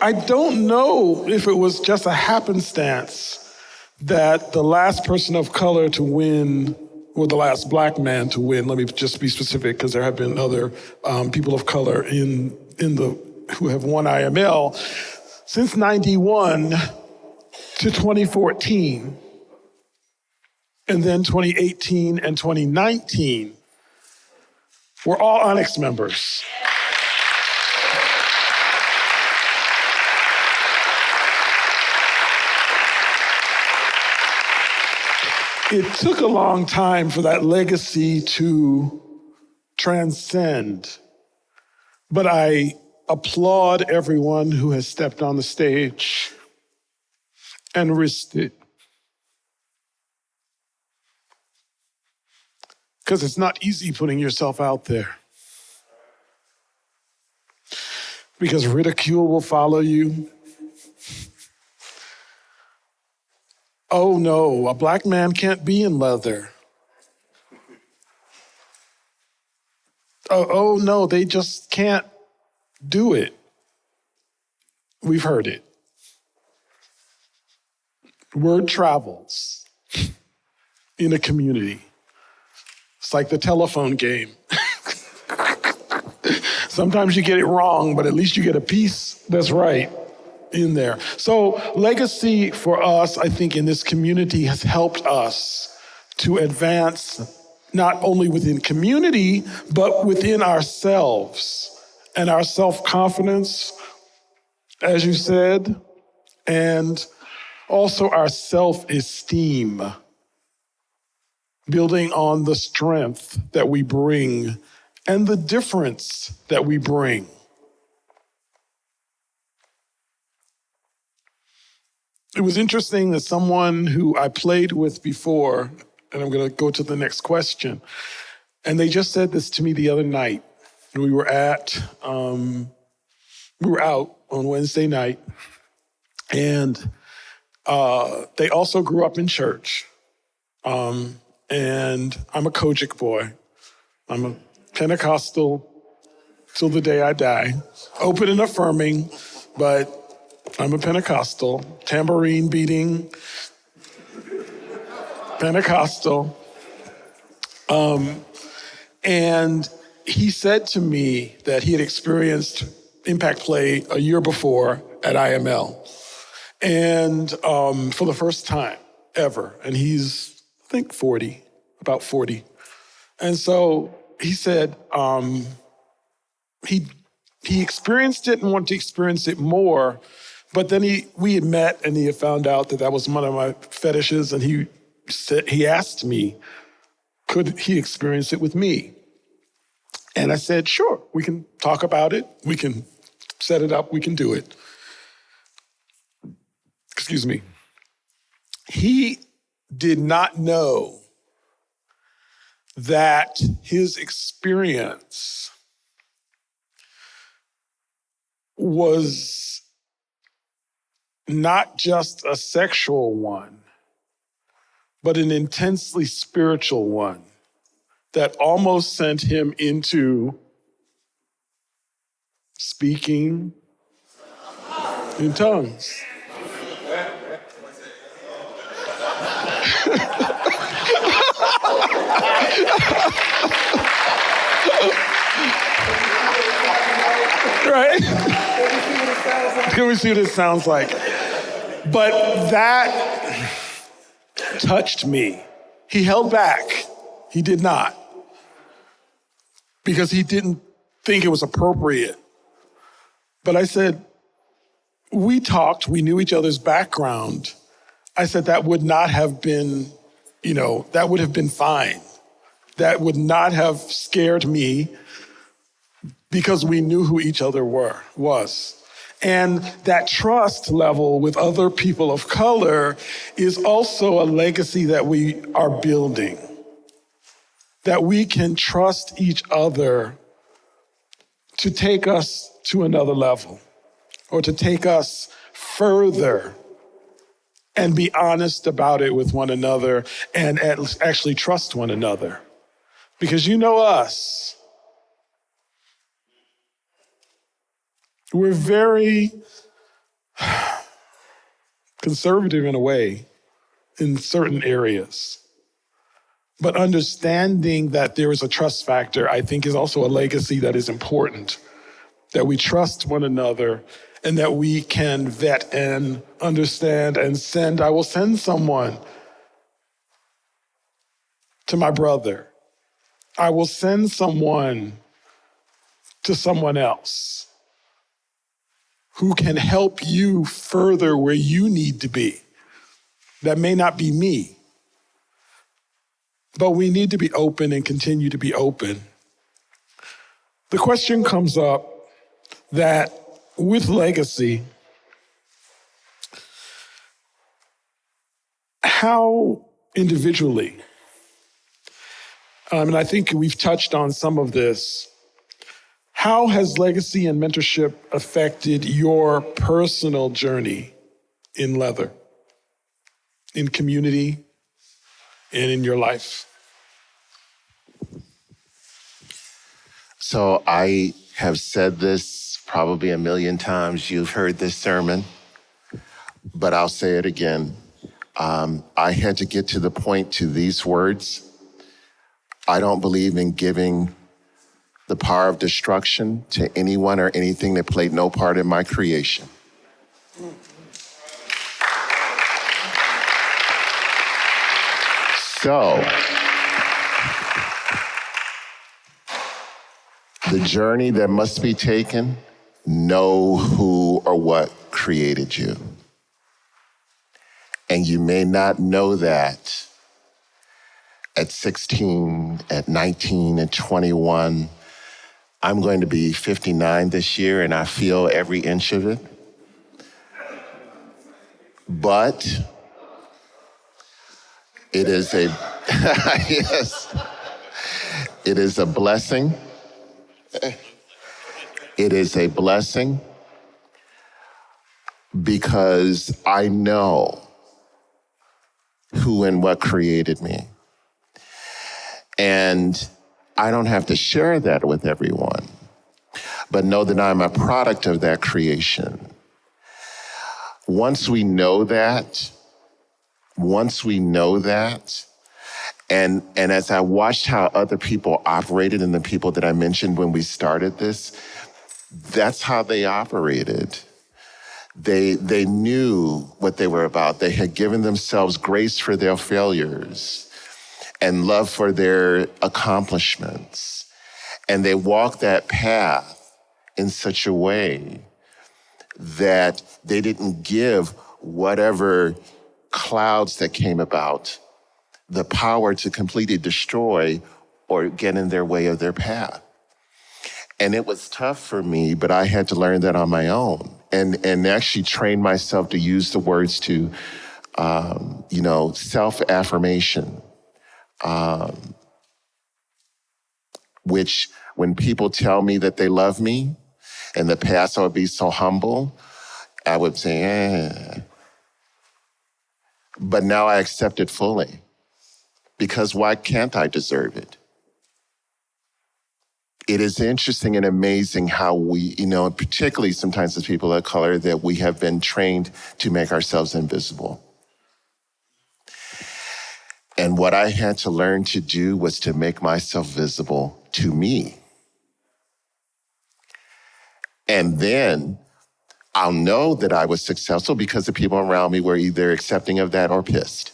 I don't know if it was just a happenstance that the last person of color to win, or the last black man to win, let me just be specific because there have been other people of color who have won IML, since 91 to 2014, and then 2018 and 2019, were all ONYX members. It took a long time for that legacy to transcend, but I applaud everyone who has stepped on the stage and risked it. Because it's not easy putting yourself out there. Because ridicule will follow you. Oh no, a black man can't be in leather. Oh no, they just can't do it. We've heard it. Word travels in a community. It's like the telephone game. Sometimes you get it wrong, but at least you get a piece that's right in there. So legacy for us, I think, in this community has helped us to advance not only within community, but within ourselves and our self-confidence, as you said, and also our self-esteem, building on the strength that we bring and the difference that we bring. It was interesting that someone who I played with before, and I'm going to go to the next question, and they just said this to me the other night. We were out on Wednesday night, and they also grew up in church. And I'm a Kojic boy. I'm a Pentecostal till the day I die. Open and affirming, but I'm a Pentecostal, tambourine beating, Pentecostal. And he said to me that he had experienced Impact Play a year before at IML, and for the first time. ever. And he's, I think, 40, about 40. And so he said he experienced it and wanted to experience it more, but then we had met and he had found out that was one of my fetishes, and he asked me, could he experience it with me? And I said, sure, we can talk about it, we can set it up, we can do it. Excuse me. He did not know that his experience was not just a sexual one, but an intensely spiritual one that almost sent him into speaking in tongues. Right? Can we see what it sounds like? But that touched me. He held back. He did not. Because he didn't think it was appropriate. But I said, we talked, we knew each other's background. I said that would not have been, that would have been fine. That would not have scared me because we knew who each other was. And that trust level with other people of color is also a legacy that we are building. That we can trust each other to take us to another level or to take us further and be honest about it with one another and actually trust one another. Because you know us, we're very conservative in a way in certain areas. But understanding that there is a trust factor, I think, is also a legacy that is important. That we trust one another and that we can vet and understand and I will send someone to my brother. I will send someone to someone else who can help you further where you need to be. That may not be me, but we need to be open and continue to be open. The question comes up that with legacy, how individually, and I think we've touched on some of this, how has legacy and mentorship affected your personal journey in leather, in community, and in your life? So I have said this probably a million times. You've heard this sermon, but I'll say it again. I had to get to the point to these words. I don't believe in giving the power of destruction to anyone or anything that played no part in my creation. So, the journey that must be taken, know who or what created you. And you may not know that at 16, at 19, at 21. I'm going to be 59 this year, and I feel every inch of it. But it is a, yes, it is a blessing. It is a blessing because I know who and what created me. And I don't have to share that with everyone, but know that I'm a product of that creation. Once we know that, and as I watched how other people operated and the people that I mentioned when we started this, that's how they operated. They knew what they were about. They had given themselves grace for their failures and love for their accomplishments. And they walked that path in such a way that they didn't give whatever clouds that came about the power to completely destroy or get in their way of their path. And it was tough for me, but I had to learn that on my own and actually train myself to use the words to, self-affirmation, which when people tell me that they love me, in the past I would be so humble, I would say, eh. But now I accept it fully because why can't I deserve it? It is interesting and amazing how we, particularly sometimes as people of color, that we have been trained to make ourselves invisible. And what I had to learn to do was to make myself visible to me. And then I'll know that I was successful because the people around me were either accepting of that or pissed.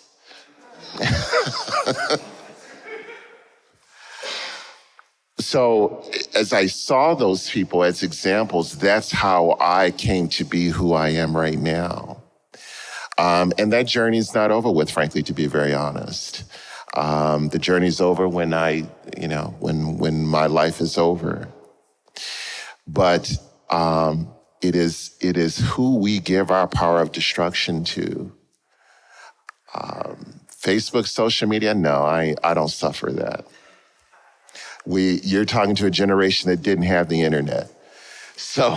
So as I saw those people as examples, that's how I came to be who I am right now. And that journey is not over with, frankly, to be very honest. The journey's over when when my life is over. But it is who we give our power of destruction to. Facebook, social media, no, I don't suffer that. You're talking to a generation that didn't have the internet. So,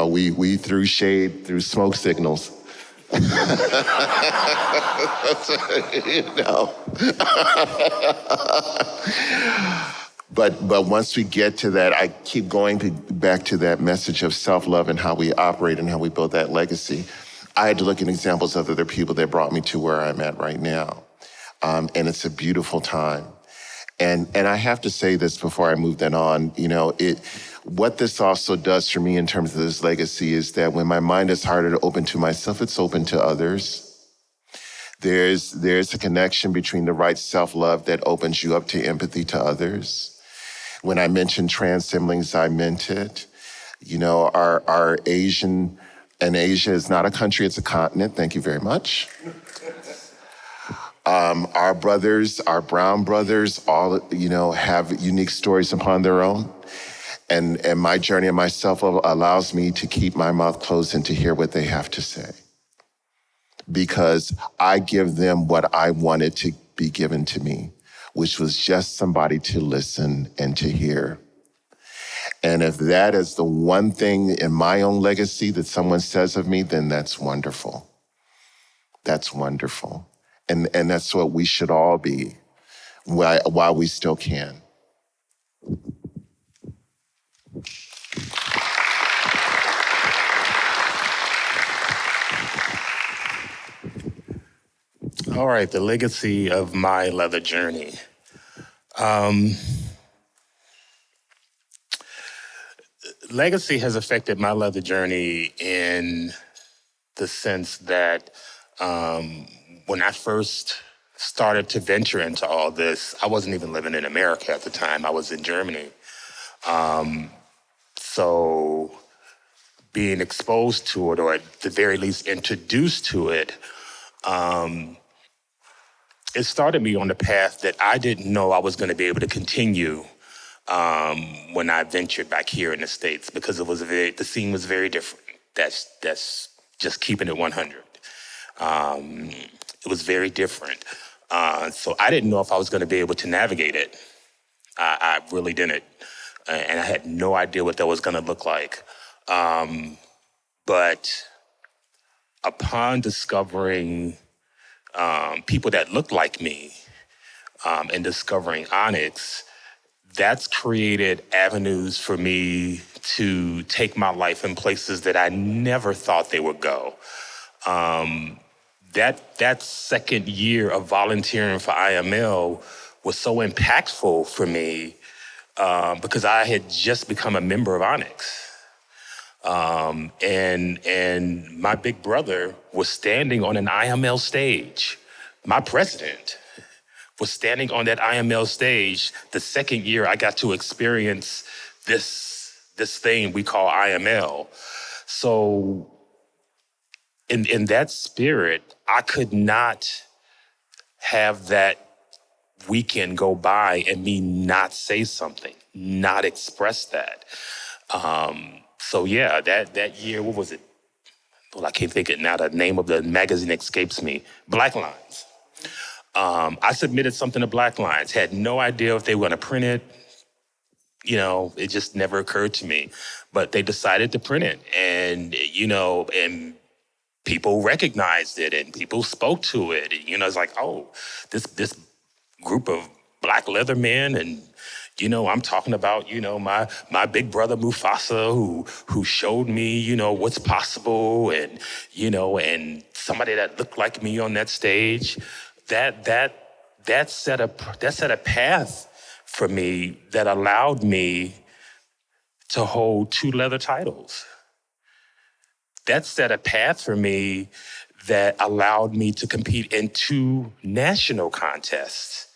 we threw shade through smoke signals. But once we get to that, I keep going back to that message of self-love and how we operate and how we build that legacy. I had to look at examples of other people that brought me to where I'm at right now. And it's a beautiful time. And I have to say this before I move that on, what this also does for me in terms of this legacy is that when my mind is harder to open to myself, it's open to others. There's a connection between the right self-love that opens you up to empathy to others. When I mentioned trans siblings, I meant it. Our Asian, and Asia is not a country, it's a continent. Thank you very much. Our brothers, our brown brothers, all, have unique stories upon their own. And my journey and my self-love allows me to keep my mouth closed and to hear what they have to say. Because I give them what I wanted to be given to me, which was just somebody to listen and to hear. And if that is the one thing in my own legacy that someone says of me, then that's wonderful. That's wonderful. And that's what we should all be while we still can. All right, the legacy of my leather journey. Legacy has affected my leather journey in the sense that when I first started to venture into all this, I wasn't even living in America at the time. I was in Germany. So being exposed to it, or at the very least introduced to it, it started me on the path that I didn't know I was going to be able to continue when I ventured back here in the States, because the scene was very different. That's just keeping it 100. It was very different. So I didn't know if I was going to be able to navigate it. I really didn't. And I had no idea what that was going to look like. But upon discovering people that looked like me and discovering ONYX, that's created avenues for me to take my life in places that I never thought they would go. That second year of volunteering for IML was so impactful for me because I had just become a member of ONYX. And my big brother was standing on an IML stage. My president was standing on that IML stage the second year I got to experience this thing we call IML. So in that spirit, I could not have that weekend go by and me not say something, not express that. So yeah, that year, what was it? Well, I can't think it now. The name of the magazine escapes me. Black Lines. I submitted something to Black Lines, had no idea if they were gonna print it. You know, it just never occurred to me. But they decided to print it, and and people recognized it, and people spoke to it. And, it's like, oh, this group of black leather men, and I'm talking about my big brother Mufasa, who showed me what's possible, and and somebody that looked like me on that stage. That set a path for me that allowed me to hold 2 leather titles. That set a path for me that allowed me to compete in 2 national contests,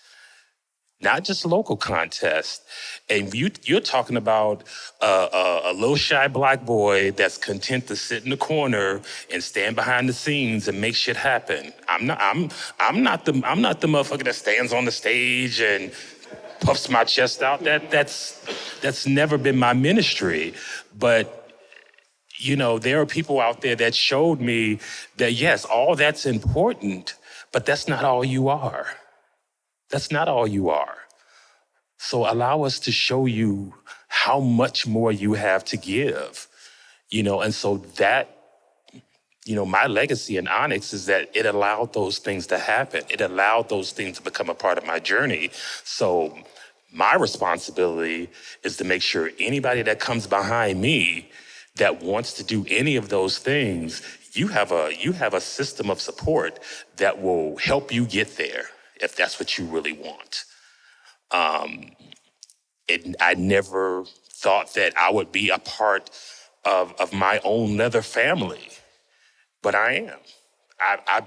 not just local contests. And you're talking about a little shy black boy that's content to sit in the corner and stand behind the scenes and make shit happen. I'm not the motherfucker that stands on the stage and puffs my chest out. That's never been my ministry. But there are people out there that showed me that, yes, all that's important, but that's not all you are. That's not all you are. So allow us to show you how much more you have to give, and so that, my legacy in ONYX is that it allowed those things to happen. It allowed those things to become a part of my journey. So my responsibility is to make sure anybody that comes behind me that wants to do any of those things, you have a system of support that will help you get there if that's what you really want. I never thought that I would be a part of my own leather family, but I am. I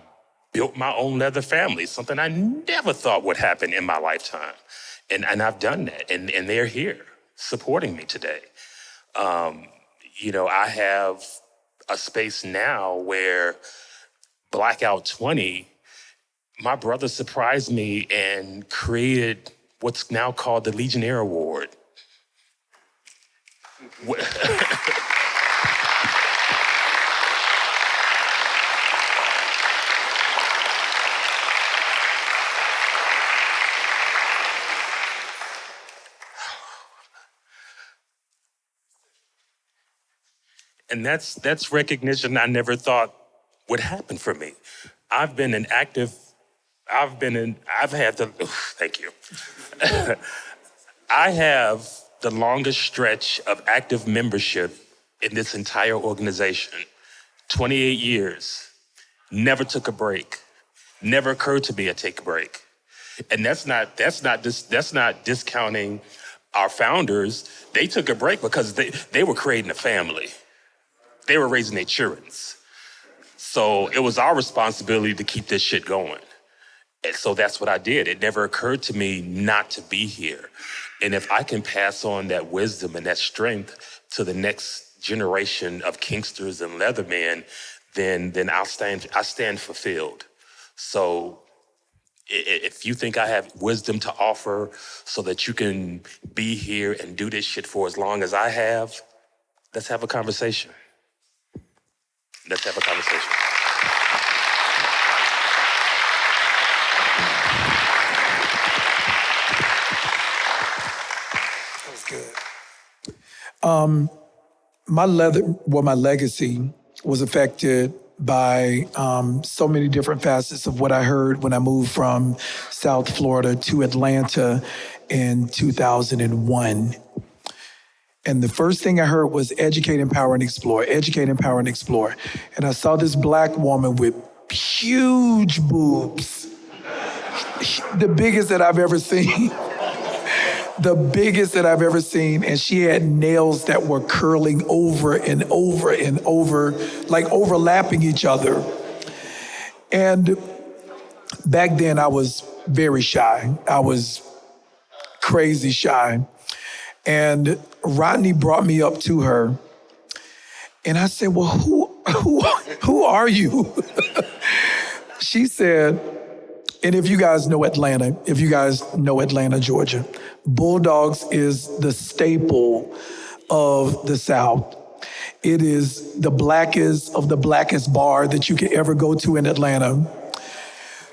built my own leather family, something I never thought would happen in my lifetime. And I've done that, and they're here supporting me today. I have a space now where Blackout 20, my brother surprised me and created what's now called the Legionnaire Award. And that's recognition I never thought would happen for me. Thank you. I have the longest stretch of active membership in this entire organization. 28 years, never took a break. Never occurred to me to take a break. And that's not discounting our founders. They took a break because they were creating a family. They were raising their children. So it was our responsibility to keep this shit going. And so that's what I did. It never occurred to me not to be here. And if I can pass on that wisdom and that strength to the next generation of Kingsters and Leathermen, then I stand fulfilled. So if you think I have wisdom to offer so that you can be here and do this shit for as long as I have, let's have a conversation. Let's have a conversation. My legacy was affected by so many different facets of what I heard when I moved from South Florida to Atlanta in 2001. And the first thing I heard was educate, empower, and explore. Educate, empower, and explore. And I saw this black woman with huge boobs, the biggest that I've ever seen. the biggest that I've ever seen, and she had nails that were curling over and over and over, like overlapping each other. And back then I was very shy. I was crazy shy. And Rodney brought me up to her, and I said, well, who are you? She said, and if you guys know Atlanta, Georgia, Bulldogs is the staple of the South. It is the blackest of the blackest bar that you could ever go to in Atlanta.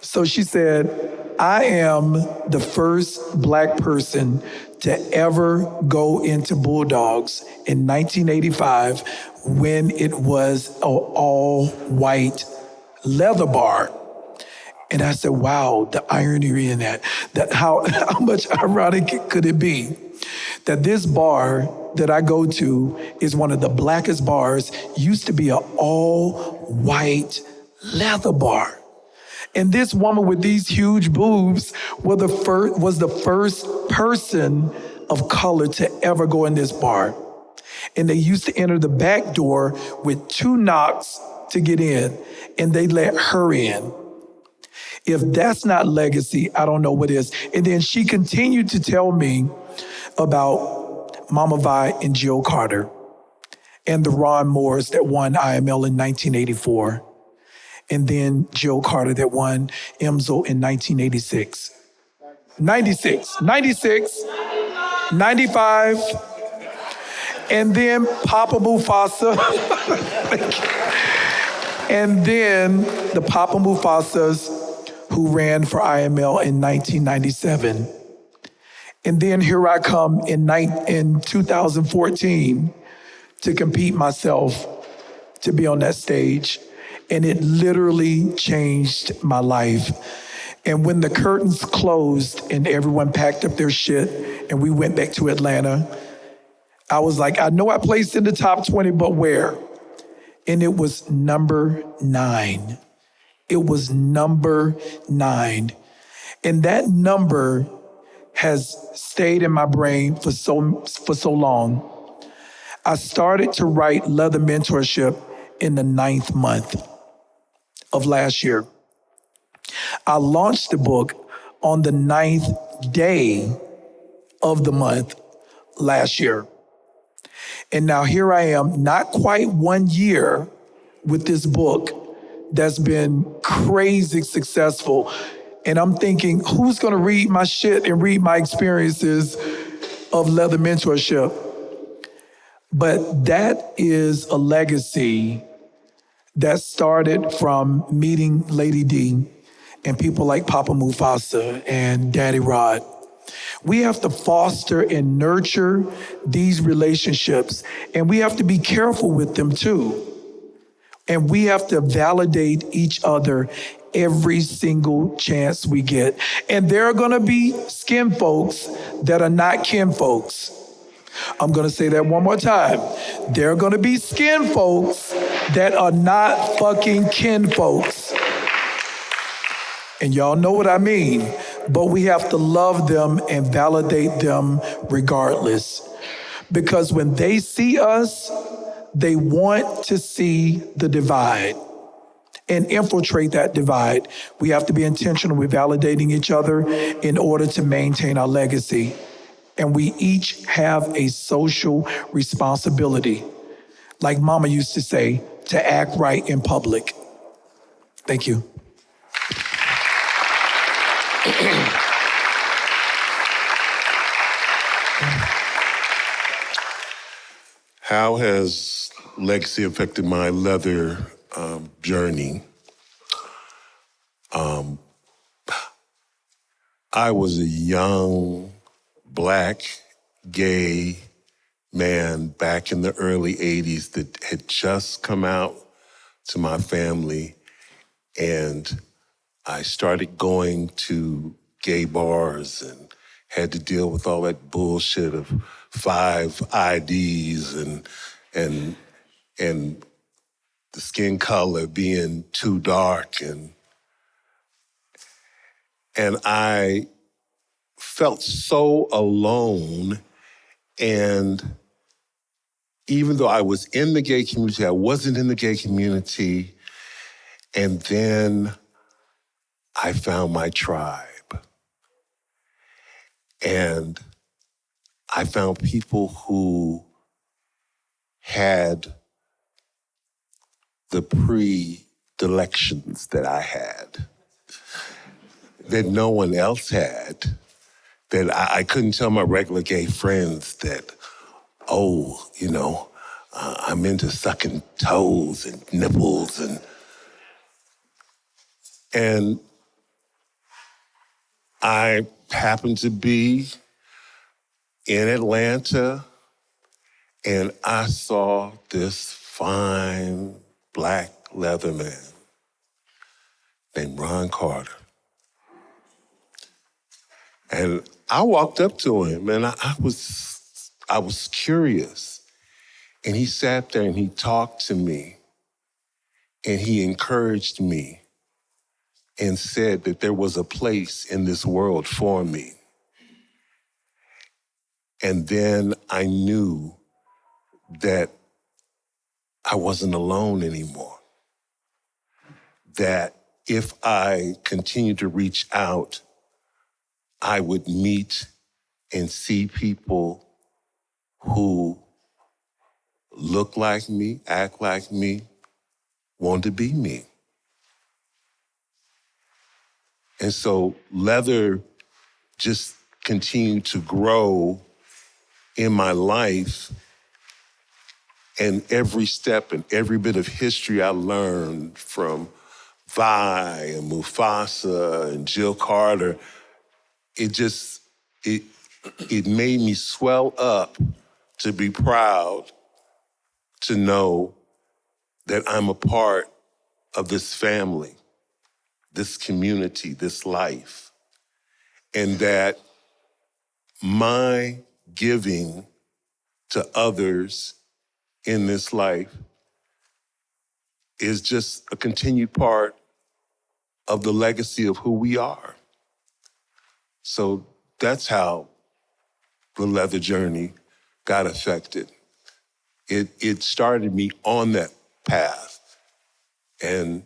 So she said, I am the first black person to ever go into Bulldogs in 1985 when it was an all-white leather bar. And I said, wow, the irony in that how much ironic could it be that this bar that I go to is one of the blackest bars, used to be an all-white leather bar. And this woman with these huge boobs was the first person of color to ever go in this bar. And they used to enter the back door with 2 knocks to get in, and they let her in. If that's not legacy, I don't know what is. And then she continued to tell me about Mama Vi and Jill Carter and the Ron Moores that won IML in 1984. And then Jill Carter that won IML in 1986. 96, 95. And then Papa Mufasa. And then the Papa Mufasas who ran for IML in 1997. And then here I come in 2014 to compete myself to be on that stage. And it literally changed my life. And when the curtains closed and everyone packed up their shit and we went back to Atlanta, I was like, I know I placed in the top 20, but where? And it was number 9. It was number 9. And that number has stayed in my brain for so long. I started to write Leather Mentorship in the 9th month of last year. I launched the book on the 9th day of the month last year. And now here I am, not quite 1 year with this book that's been crazy successful. And I'm thinking, who's gonna read my shit and read my experiences of Leather Mentorship? But that is a legacy that started from meeting Lady D and people like Papa Mufasa and Daddy Rod. We have to foster and nurture these relationships, and we have to be careful with them too. And we have to validate each other every single chance we get. And there are gonna be skin folks that are not kin folks. I'm gonna say that one more time. There are gonna be skin folks that are not fucking kin folks. And y'all know what I mean, but we have to love them and validate them regardless. Because when they see us, they want to see the divide and infiltrate that divide. We have to be intentional with validating each other in order to maintain our legacy. And we each have a social responsibility, like Mama used to say, to act right in public. Thank you. How has legacy affected my leather journey? I was a young, black, gay man back in the early 80s that had just come out to my family, and I started going to gay bars and had to deal with all that bullshit of 5 IDs and the skin color being too dark, and I felt so alone. And even though I was in the gay community, I wasn't in the gay community. And then I found my tribe. And I found people who had the predilections that I had, that no one else had, that I couldn't tell my regular gay friends that, oh, you know, I'm into sucking toes and nipples and I happened to be in Atlanta and I saw this fine black leather man named Ron Carter. And I walked up to him and I was curious. And he sat there and he talked to me and he encouraged me and said that there was a place in this world for me. And then I knew that I wasn't alone anymore. That if I continued to reach out, I would meet and see people who look like me, act like me, want to be me. And so leather just continued to grow in my life. And every step and every bit of history I learned from Vi and Mufasa and Jill Carter, it made me swell up to be proud to know that I'm a part of this family, this community, this life, and that my giving to others in this life is just a continued part of the legacy of who we are. So that's how the leather journey got affected. It started me on that path. And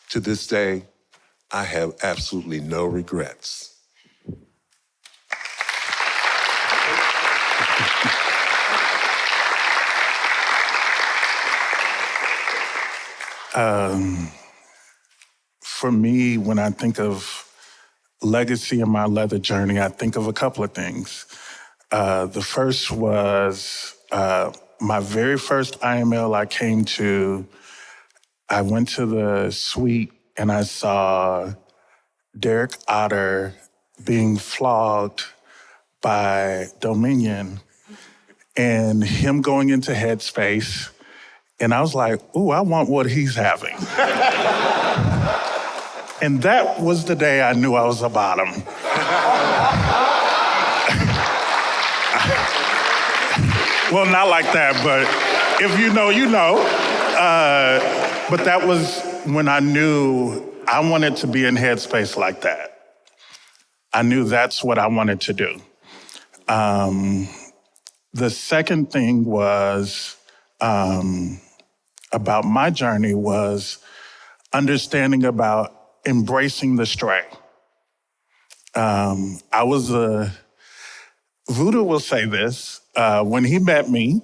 to this day, I have absolutely no regrets. For me, when I think of legacy in my leather journey, I think of a couple of things. The first was my very first IML I came to. I went to the suite and I saw Derek Otter being flogged by Dominion and him going into Headspace. And I was like, ooh, I want what he's having. And that was the day I knew I was a bottom. Well, not like that, but if you know, you know. But that was when I knew I wanted to be in Headspace like that. I knew that's what I wanted to do. The second thing was about my journey was understanding about embracing the stray. Voodoo will say this, when he met me,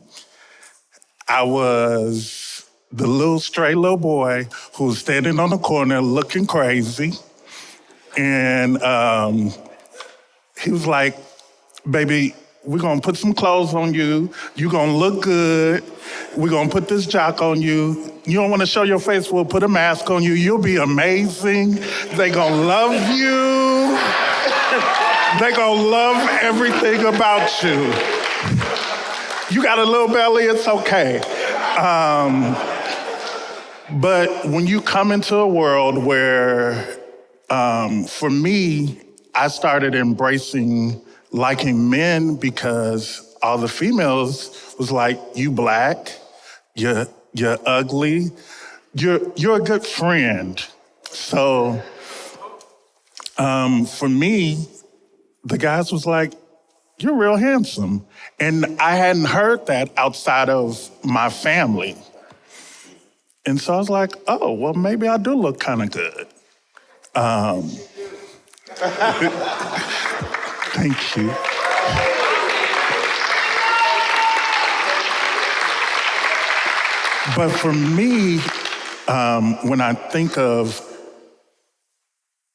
I was the little stray little boy who was standing on the corner looking crazy. And he was like, baby, we're gonna put some clothes on you. You're gonna look good. We're gonna put this jock on you. You don't wanna show your face, we'll put a mask on you. You'll be amazing. They gonna love you. They gonna love everything about you. You got a little belly, it's okay. But when you come into a world where, for me, I started embracing liking men because all the females was like, you black, you're ugly, you're a good friend. So for me, the guys was like, "You're real handsome." And I hadn't heard that outside of my family. And so I was like, oh, well, maybe I do look kind of good. Thank you. But for me, when I think of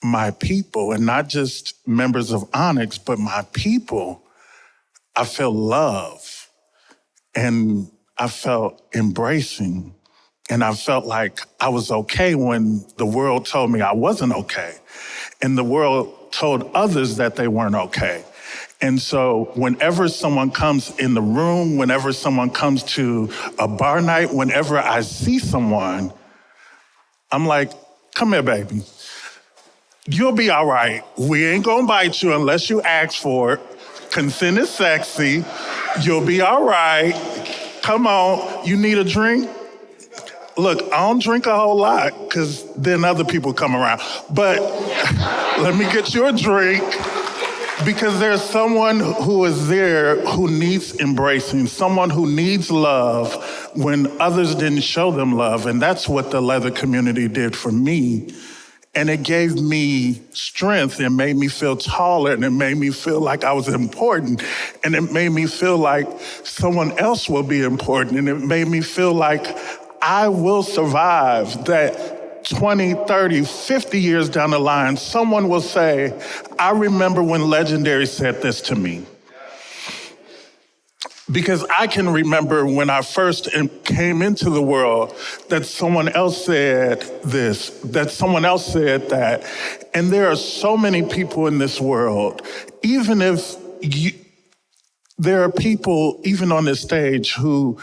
my people, and not just members of ONYX, but my people, I felt love, and I felt embracing, and I felt like I was okay when the world told me I wasn't okay, and the world told others that they weren't okay. And so whenever someone comes in the room, whenever someone comes to a bar night, whenever I see someone, I'm like, come here, baby. You'll be all right. We ain't gonna bite you unless you ask for it. Consent is sexy. You'll be all right. Come on, you need a drink? Look, I don't drink a whole lot because then other people come around. But let me get you a drink because there's someone who is there who needs embracing, someone who needs love when others didn't show them love. And that's what the leather community did for me. And it gave me strength. It made me feel taller, and it made me feel like I was important. And it made me feel like someone else will be important. And it made me feel like I will survive, that 20, 30, 50 years down the line, someone will say, I remember when Legionnaire said this to me. Because I can remember when I first came into the world that someone else said this, that someone else said that. And there are so many people in this world, even if there are people, even on this stage, who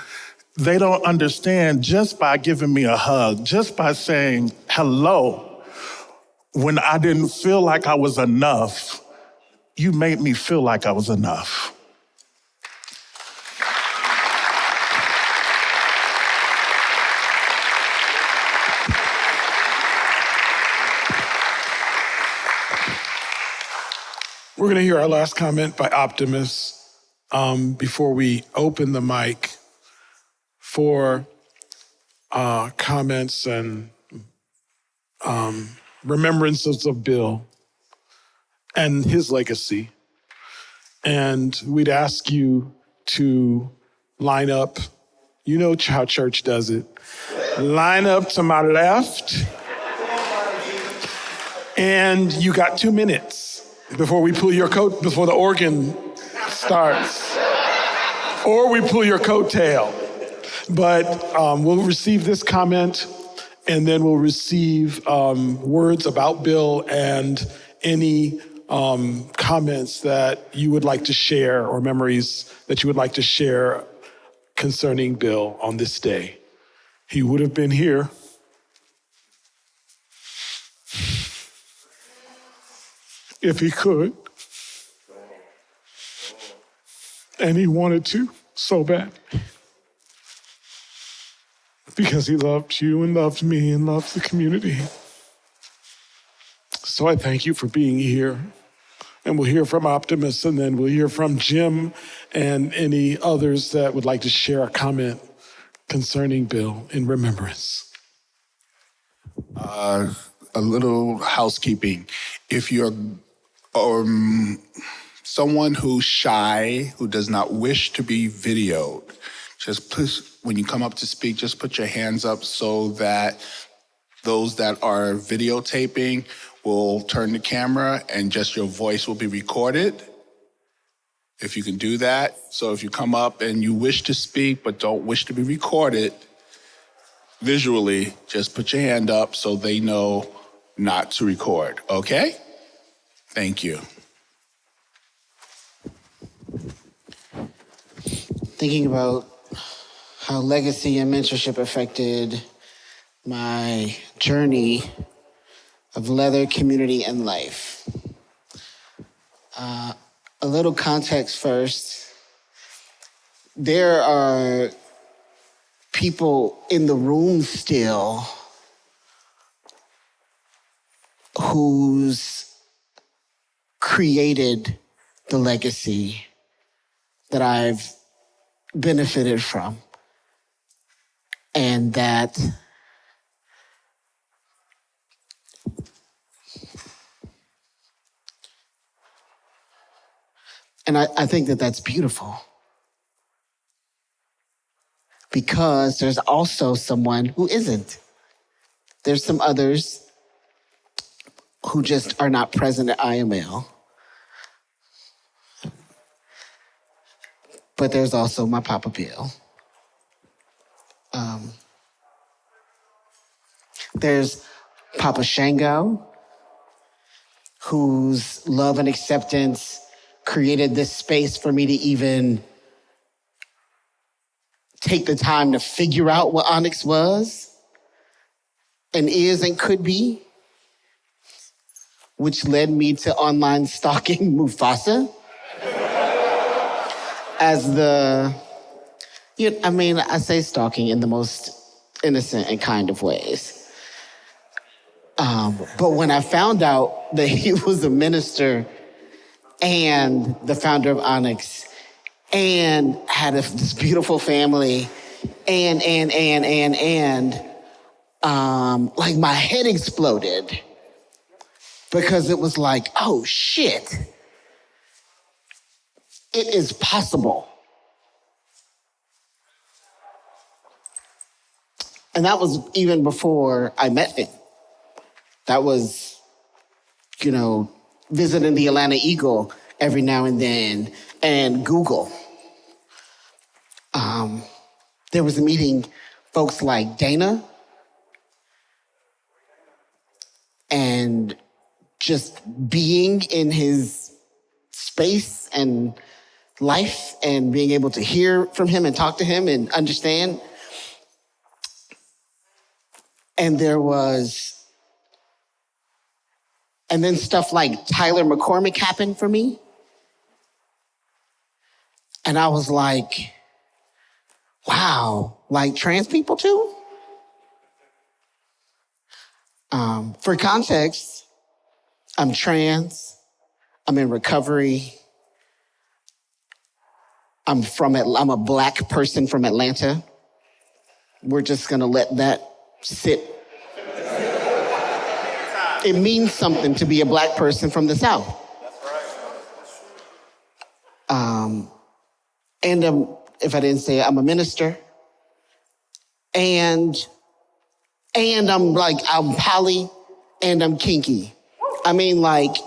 they don't understand just by giving me a hug, just by saying hello. When I didn't feel like I was enough, you made me feel like I was enough. We're going to hear our last comment by Optimus before we open the mic for comments and remembrances of Bill and his legacy. And we'd ask you to line up. You know how church does it. Line up to my left. And you got 2 minutes before we pull your coat, before the organ starts. Or we pull your coattail. But we'll receive this comment, and then we'll receive words about Bill and any comments that you would like to share or memories that you would like to share concerning Bill on this day. He would have been here. If he could. And he wanted to so bad. Because he loved you and loved me and loved the community. So I thank you for being here. And we'll hear from Optimus, and then we'll hear from Jim and any others that would like to share a comment concerning Bill in remembrance. A little housekeeping. If you're someone who's shy, who does not wish to be videoed, just when you come up to speak, just put your hands up so that those that are videotaping will turn the camera and just your voice will be recorded. If you can do that. So if you come up and you wish to speak but don't wish to be recorded visually, just put your hand up so they know not to record, okay? Thank you. Thinking about how legacy and mentorship affected my journey of leather, community, and life. A little context first. There are people in the room still who's created the legacy that I've benefited from, and that I think that that's beautiful, because there's also someone who isn't. There's some others who just are not present at IML. But there's also my Papa Bill. There's Papa Shango, whose love and acceptance created this space for me to even take the time to figure out what ONYX was and is and could be, which led me to online stalking Mufasa as I say stalking in the most innocent and kind of ways. But when I found out that he was a minister and the founder of ONYX and had this beautiful family and like my head exploded, because it was like, oh shit, it is possible. And that was even before I met him. That was, visiting the Atlanta Eagle every now and then, and Google. There was meeting folks like Dana, and just being in his space and life and being able to hear from him and talk to him and understand. And then stuff like Tyler McCormick happened for me. And I was like, wow, like trans people too? For context, I'm trans, I'm in recovery, I'm a Black person from Atlanta. We're just gonna let that sit. It means something to be a Black person from the South. And if I didn't say it, I'm a minister. And I'm poly, and I'm kinky. I mean, like,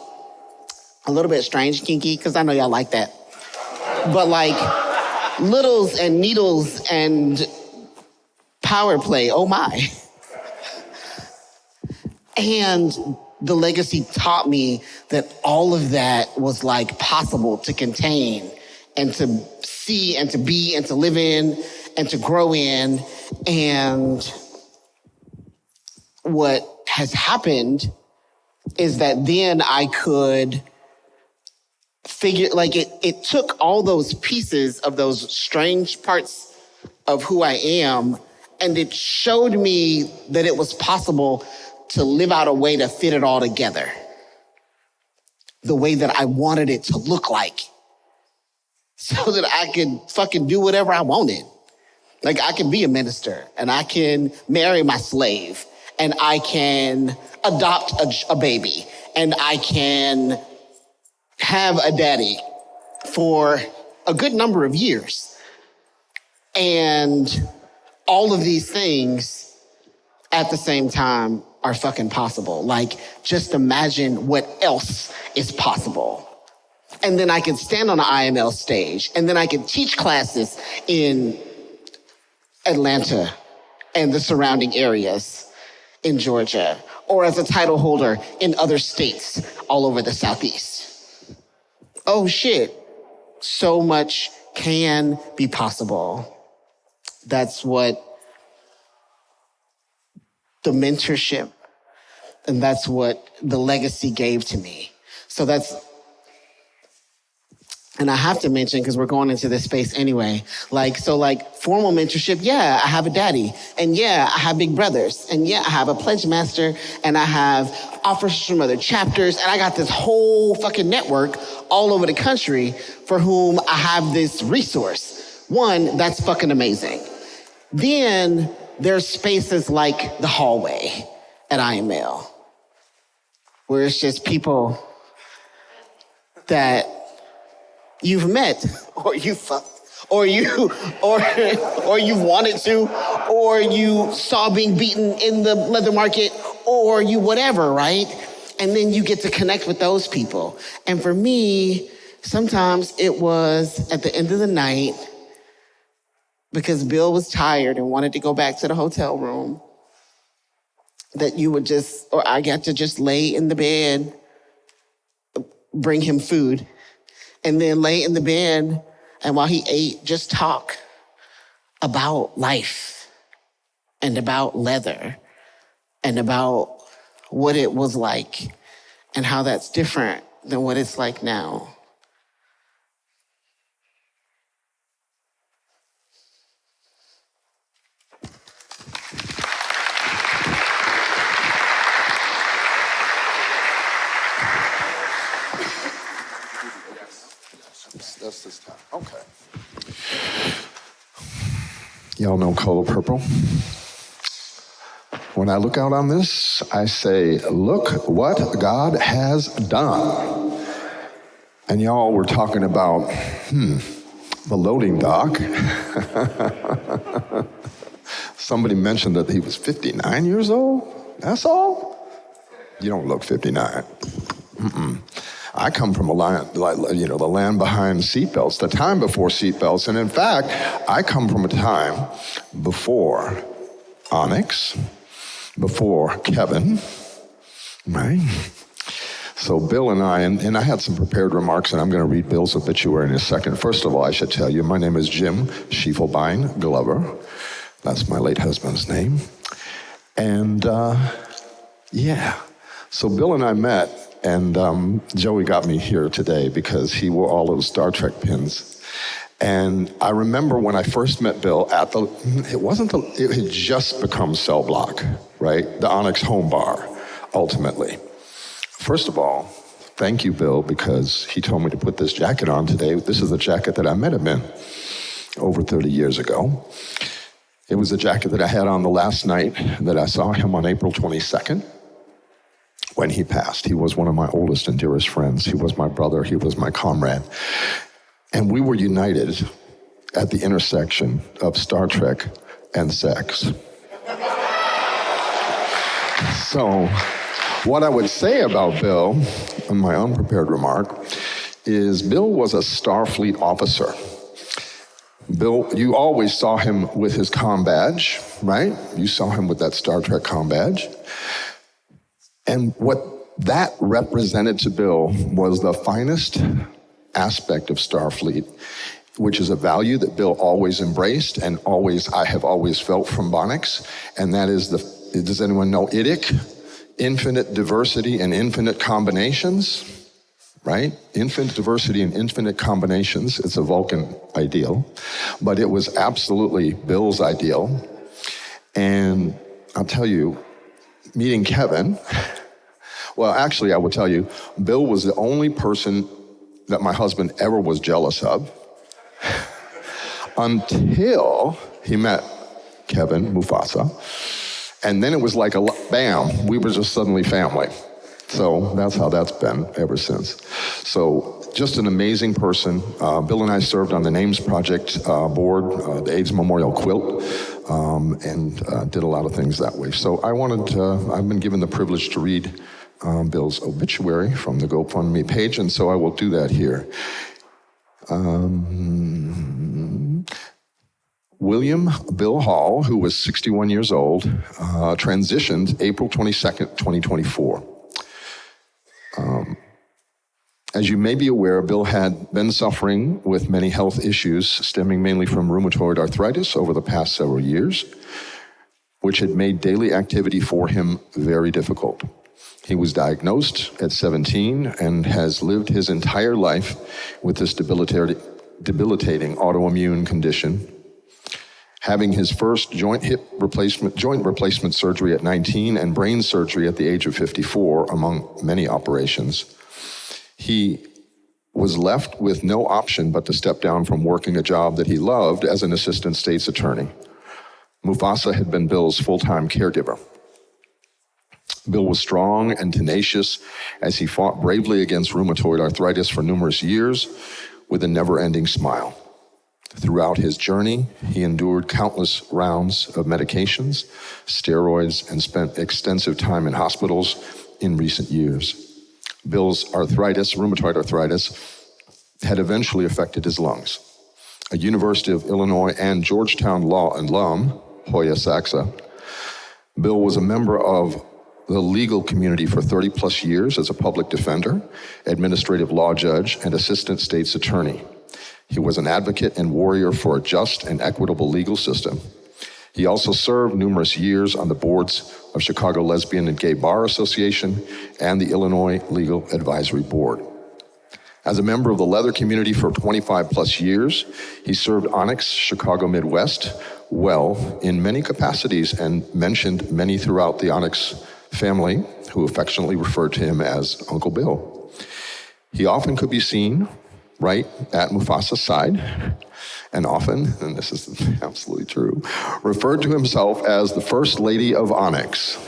a little bit strange kinky, because I know y'all like that. But like, littles and needles and power play, oh my. And the legacy taught me that all of that was like possible to contain and to see and to be and to live in and to grow in. And what has happened is that then I could figure, like it took all those pieces of those strange parts of who I am, and it showed me that it was possible to live out a way to fit it all together the way that I wanted it to look like, so that I could fucking do whatever I wanted. Like, I can be a minister, and I can marry my slave, and I can adopt a baby, and I can have a daddy for a good number of years. And all of these things at the same time are fucking possible. Like, just imagine what else is possible. And then I can stand on an IML stage, and then I can teach classes in Atlanta and the surrounding areas in Georgia, or as a title holder in other states all over the Southeast. Oh shit, so much can be possible. That's what the mentorship, and that's what the legacy gave to me. So And I have to mention, because we're going into this space anyway, like formal mentorship, yeah, I have a daddy. And yeah, I have big brothers. And yeah, I have a pledge master. And I have officers from other chapters. And I got this whole fucking network all over the country for whom I have this resource. One, that's fucking amazing. Then there's spaces like the hallway at IML, where it's just people that you've met, or you fucked, or you wanted to, or you saw being beaten in the leather market, or you whatever, right? And then you get to connect with those people. And for me, sometimes it was at the end of the night, because Bill was tired and wanted to go back to the hotel room, that you would or I got to just lay in the bed, bring him food, and then lay in the bed, and while he ate, just talk about life and about leather and about what it was like and how that's different than what it's like now. That's this time. Okay. Y'all know Color Purple? When I look out on this, I say, look what God has done. And y'all were talking about, the loading dock. Somebody mentioned that he was 59 years old. That's all? You don't look 59. I come from a land, the land behind seatbelts, the time before seatbelts. And in fact, I come from a time before ONYX, before Kevin, right? So Bill and I had some prepared remarks, and I'm going to read Bill's obituary in a second. First of all, I should tell you, my name is Jim Schiefelbein Glover. That's my late husband's name. And so Bill and I met. And Joey got me here today because he wore all those Star Trek pins. And I remember when I first met Bill it had just become Cell Block, right? The ONYX home bar, ultimately. First of all, thank you, Bill, because he told me to put this jacket on today. This is the jacket that I met him in over 30 years ago. It was a jacket that I had on the last night that I saw him on April 22nd. When he passed. He was one of my oldest and dearest friends. He was my brother. He was my comrade. And we were united at the intersection of Star Trek and sex. So what I would say about Bill, in my unprepared remark, is Bill was a Starfleet officer. Bill, you always saw him with his comm badge, right? You saw him with that Star Trek comm badge. And what that represented to Bill was the finest aspect of Starfleet, which is a value that Bill always embraced and I have always felt from ONYX. And that is does anyone know IDIC? Infinite diversity and infinite combinations, right? Infinite diversity and infinite combinations. It's a Vulcan ideal, but it was absolutely Bill's ideal. And I'll tell you, meeting Kevin, well, actually, I will tell you, Bill was the only person that my husband ever was jealous of until he met Kevin, Mufasa. And then it was like bam, we were just suddenly family. So that's how that's been ever since. So just an amazing person. Bill and I served on the Names Project board, the AIDS Memorial Quilt, and did a lot of things that way. So I've been given the privilege to read Bill's obituary from the GoFundMe page, and so I will do that here. William Bill Hall, who was 61 years old, transitioned April 22nd, 2024. As you may be aware, Bill had been suffering with many health issues stemming mainly from rheumatoid arthritis over the past several years, which had made daily activity for him very difficult. He was diagnosed at 17 and has lived his entire life with this debilitating autoimmune condition, having his first joint replacement surgery at 19 and brain surgery at the age of 54, among many operations. He was left with no option but to step down from working a job that he loved as an assistant state's attorney. Mufasa had been Bill's full-time caregiver. Bill was strong and tenacious as he fought bravely against rheumatoid arthritis for numerous years with a never-ending smile. Throughout his journey, he endured countless rounds of medications, steroids, and spent extensive time in hospitals in recent years. Bill's rheumatoid arthritis, had eventually affected his lungs. A University of Illinois and Georgetown Law alum, Hoya Saxa, Bill was a member of the legal community for 30 plus years as a public defender, administrative law judge, and assistant state's attorney. He was an advocate and warrior for a just and equitable legal system. He also served numerous years on the boards of Chicago Lesbian and Gay Bar Association and the Illinois Legal Advisory Board. As a member of the leather community for 25 plus years, he served ONYX Chicago Midwest well in many capacities and mentioned many throughout the ONYX family, who affectionately referred to him as Uncle Bill. He often could be seen right at Mufasa's side, and often, and this is absolutely true, referred to himself as the First Lady of ONYX.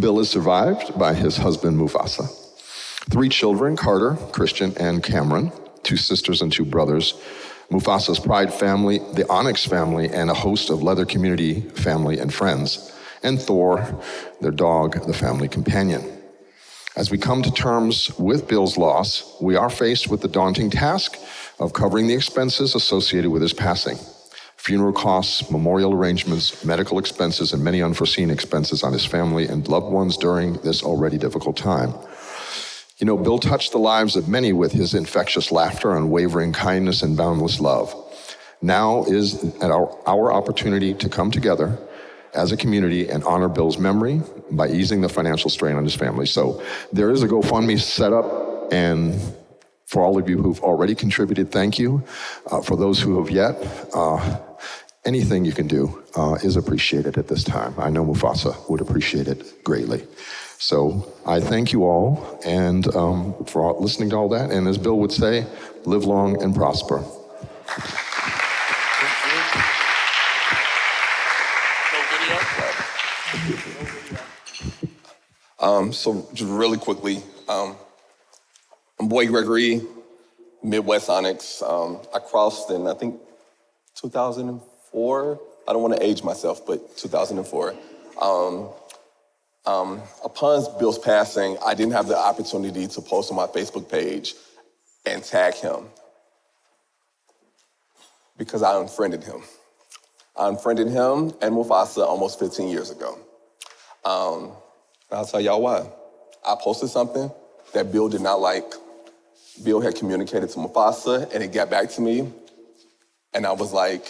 Bill is survived by his husband, Mufasa. 3 children, Carter, Christian, and Cameron, 2 sisters and 2 brothers, Mufasa's Pride family, the ONYX family, and a host of leather community family and friends, and Thor, their dog, the family companion. As we come to terms with Bill's loss, we are faced with the daunting task of covering the expenses associated with his passing. Funeral costs, memorial arrangements, medical expenses, and many unforeseen expenses on his family and loved ones during this already difficult time. You know, Bill touched the lives of many with his infectious laughter, unwavering kindness, and boundless love. Now is our opportunity to come together as a community and honor Bill's memory by easing the financial strain on his family. So there is a GoFundMe set up, and for all of you who've already contributed, thank you. For those who have yet, anything you can do is appreciated at this time. I know Mufasa would appreciate it greatly. So I thank you all and for listening to all that. And as Bill would say, live long and prosper. So just really quickly, I'm Boy Gregory, Midwest ONYX. I crossed in, I think, 2004. I don't want to age myself, but 2004. Upon Bill's passing, I didn't have the opportunity to post on my Facebook page and tag him because I unfriended him. I unfriended him and Mufasa almost 15 years ago. I'll tell y'all why. I posted something that Bill did not like. Bill had communicated to Mufasa, and it got back to me, and I was like,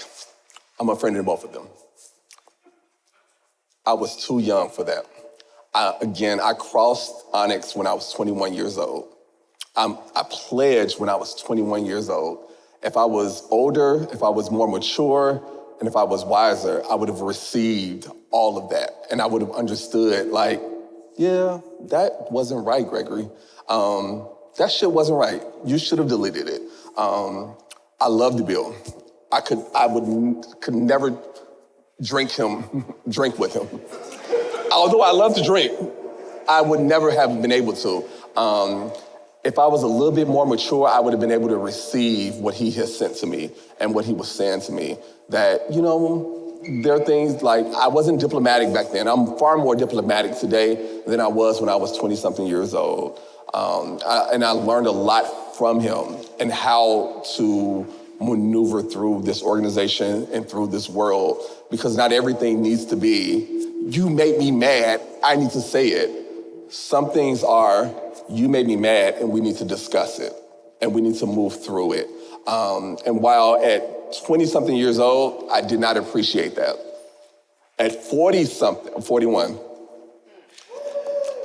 I'm unfriending both of them. I was too young for that. I crossed ONYX when I was 21 years old. I pledged when I was 21 years old. If I was older, if I was more mature, and if I was wiser, I would have received all of that. And I would have understood, like, yeah, that wasn't right, Gregory. That shit wasn't right. You should have deleted it. I loved Bill. I could never drink with him. Although I love to drink, I would never have been able to. If I was a little bit more mature, I would have been able to receive what he has sent to me and what he was saying to me. That, you know, there are things like, I wasn't diplomatic back then. I'm far more diplomatic today than I was when I was 20-something years old. And I learned a lot from him and how to maneuver through this organization and through this world, because not everything needs to be, you made me mad, I need to say it. Some things are, you made me mad and we need to discuss it and we need to move through it. And while at 20-something years old, I did not appreciate that. At 40-something, 41,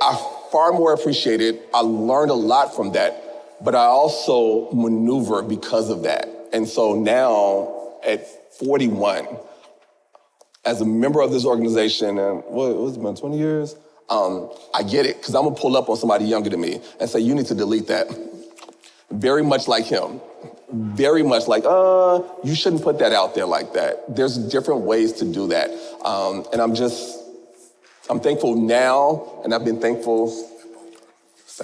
I far more appreciated. I learned a lot from that, but I also maneuver because of that. And so now, at 41, as a member of this organization, and what's it been, 20 years? I get it, because I'm gonna pull up on somebody younger than me and say, you need to delete that. Very much like him. Very much like, you shouldn't put that out there like that. There's different ways to do that. And I'm thankful now, and I've been thankful. Is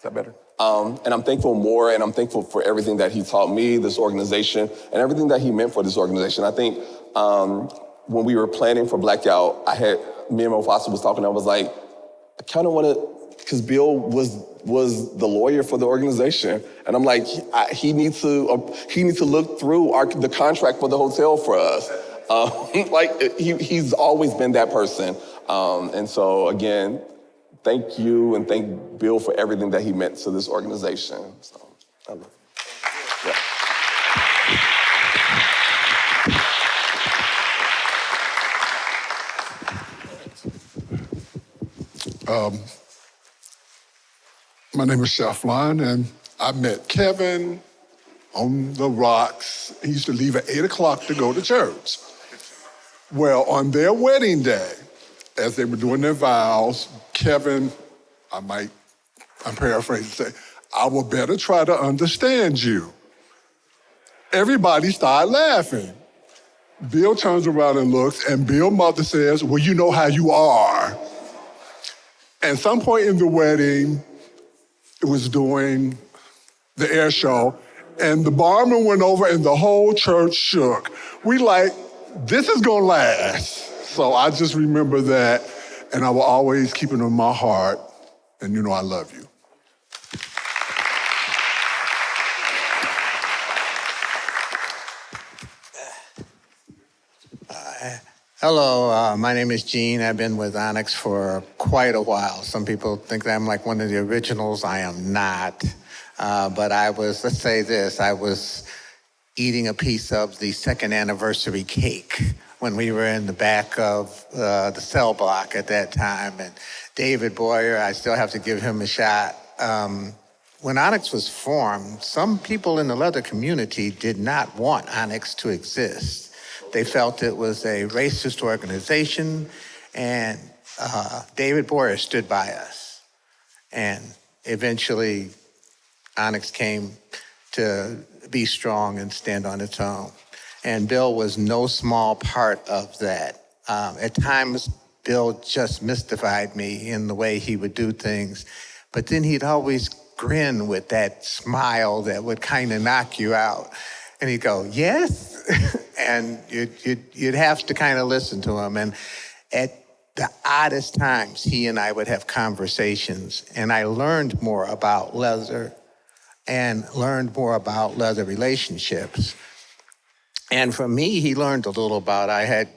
that better? And I'm thankful more, and I'm thankful for everything that he taught me, this organization, and everything that he meant for this organization. I think when we were planning for Blackout, me and Mufasa was talking, I was like, I kind of want to, because Bill was the lawyer for the organization, and I'm like, he needs to look through the contract for the hotel for us. He's always been that person. And so again, thank you, and thank Bill for everything that he meant to this organization. So I love him. Yeah. My name is Chef Lon, and I met Kevin on the rocks. He used to leave at 8 o'clock to go to church. Well, on their wedding day, as they were doing their vows, Kevin, I'm paraphrasing, say, I will better try to understand you. Everybody started laughing. Bill turns around and looks, and Bill's mother says, well, you know how you are. At some point in the wedding, it was during the air show, and the barman went over and the whole church shook. We like, this is gonna last. So I just remember that, and I will always keep it in my heart, and you know I love you. Hello, my name is Gene. I've been with ONYX for quite a while. Some people think that I'm like one of the originals. I am not. But I was, let's say this, I was eating a piece of the second anniversary cake when we were in the back of the cell block at that time. And David Boyer, I still have to give him a shot. When ONYX was formed, some people in the leather community did not want ONYX to exist. They felt it was a racist organization, and David Boyer stood by us. And eventually, ONYX came to be strong and stand on its own. And Bill was no small part of that. At times, Bill just mystified me in the way he would do things, but then he'd always grin with that smile that would kind of knock you out. And he'd go, yes? And you'd have to kind of listen to him. And at the oddest times, he and I would have conversations, and I learned more about leather and learned more about leather relationships. And for me, he learned a little about, I had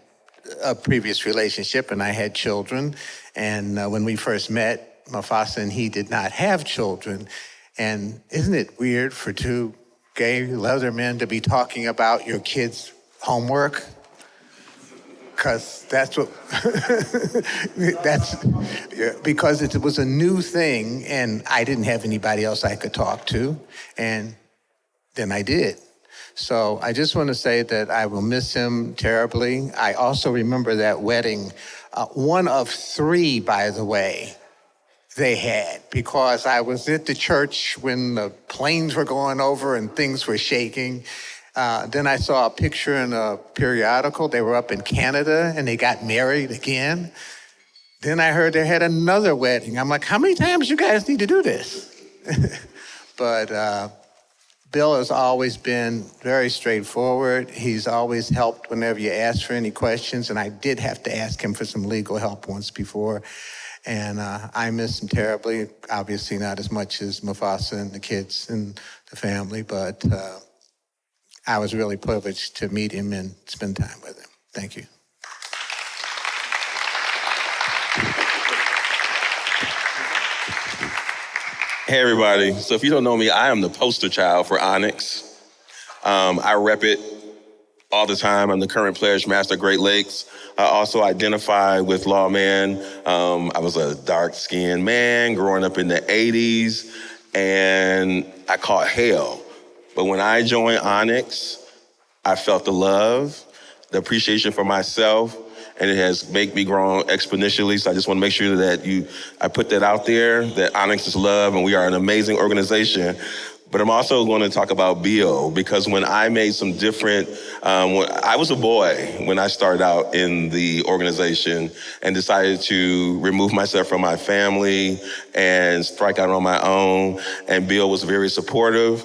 a previous relationship and I had children. And when we first met, Mufasa and he did not have children. And isn't it weird for two gay leather men to be talking about your kids' homework? Because that's what, because it was a new thing and I didn't have anybody else I could talk to. And then I did. So I just want to say that I will miss him terribly. I also remember that wedding, one of three, by the way, they had, because I was at the church when the planes were going over and things were shaking. Then I saw a picture in a periodical. They were up in Canada and they got married again. Then I heard they had another wedding. I'm like, how many times you guys need to do this? But Bill has always been very straightforward. He's always helped whenever you ask for any questions. And I did have to ask him for some legal help once before. And I miss him terribly. Obviously not as much as Mufasa and the kids and the family, but I was really privileged to meet him and spend time with him. Thank you. Hey everybody, so if you don't know me, I am the poster child for ONYX. I rep it all the time. I'm the current Pledge Master Great Lakes. I also identify with Lawman. I was a dark-skinned man growing up in the 80s, and I caught hell. But when I joined ONYX, I felt the love, the appreciation for myself, and it has made me grow exponentially. So I just want to make sure that I put that out there, that ONYX is love, and we are an amazing organization. But I'm also going to talk about Bill, because when I made some different, I was a boy when I started out in the organization and decided to remove myself from my family and strike out on my own. And Bill was very supportive.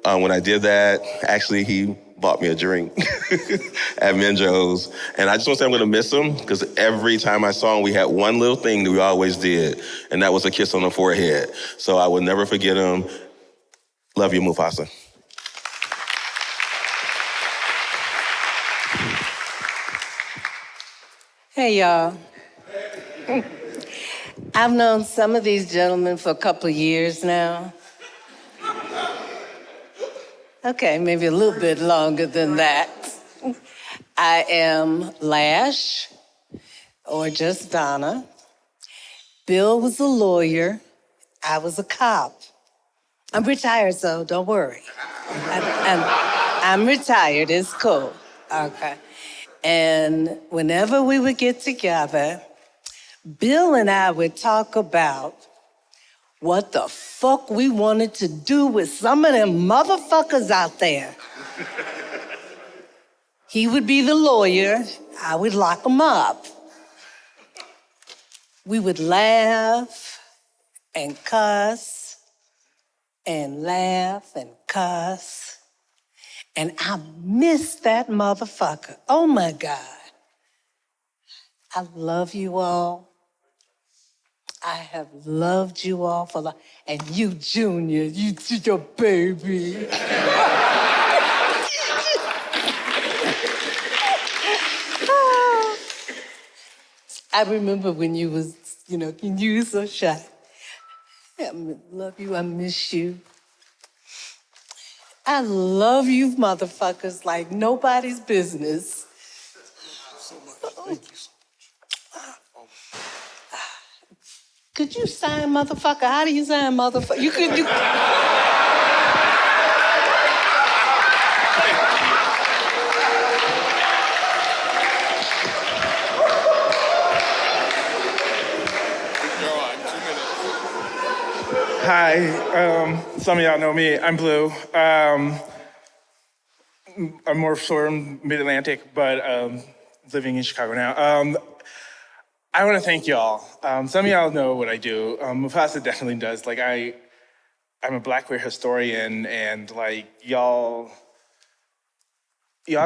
When I did that, actually, he bought me a drink at Minjo's. And I just want to say I'm going to miss him, because every time I saw him, we had one little thing that we always did, and that was a kiss on the forehead. So I will never forget him. Love you, Mufasa. Hey, y'all. I've known some of these gentlemen for a couple of years now. Okay, maybe a little bit longer than that. I am Lash, or just Donna. Bill was a lawyer. I was a cop. I'm retired, so don't worry. I'm retired, it's cool. Okay. And whenever we would get together, Bill and I would talk about what the fuck we wanted to do with some of them motherfuckers out there. He would be the lawyer, I would lock him up. We would laugh and cuss and laugh and cuss. And I miss that motherfucker. Oh my God. I love you all. I have loved you all for life. And you, Junior, you're your baby. I remember when you was, you were so shy. I love you, I miss you. I love you motherfuckers like nobody's business. So much. Thank you so much. Could you sign motherfucker? How do you sign motherfucker? You could do. Hi, some of y'all know me. I'm Blue. I'm more from Mid-Atlantic, but living in Chicago now. I want to thank y'all. Some of y'all know what I do. Mufasa definitely does. Like, I'm a Black queer historian, and like y'all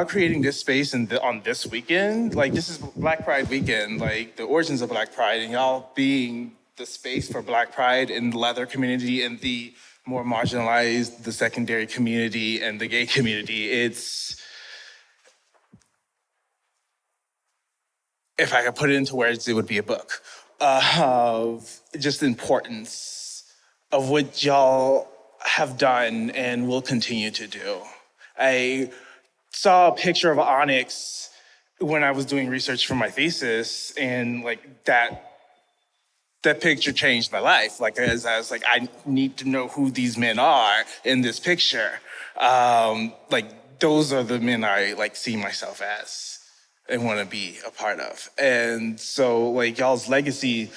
creating this space on this weekend. Like, this is Black Pride weekend. Like, the origins of Black Pride, and y'all being the space for Black Pride in the leather community and the more marginalized, the secondary community and the gay community. It's, if I could put it into words, it would be a book of just importance of what y'all have done and will continue to do. I saw a picture of ONYX when I was doing research for my thesis, and like that picture changed my life. Like, as I was like, I need to know who these men are in this picture. Like, those are the men I like see myself as and want to be a part of. And so, like, y'all's legacy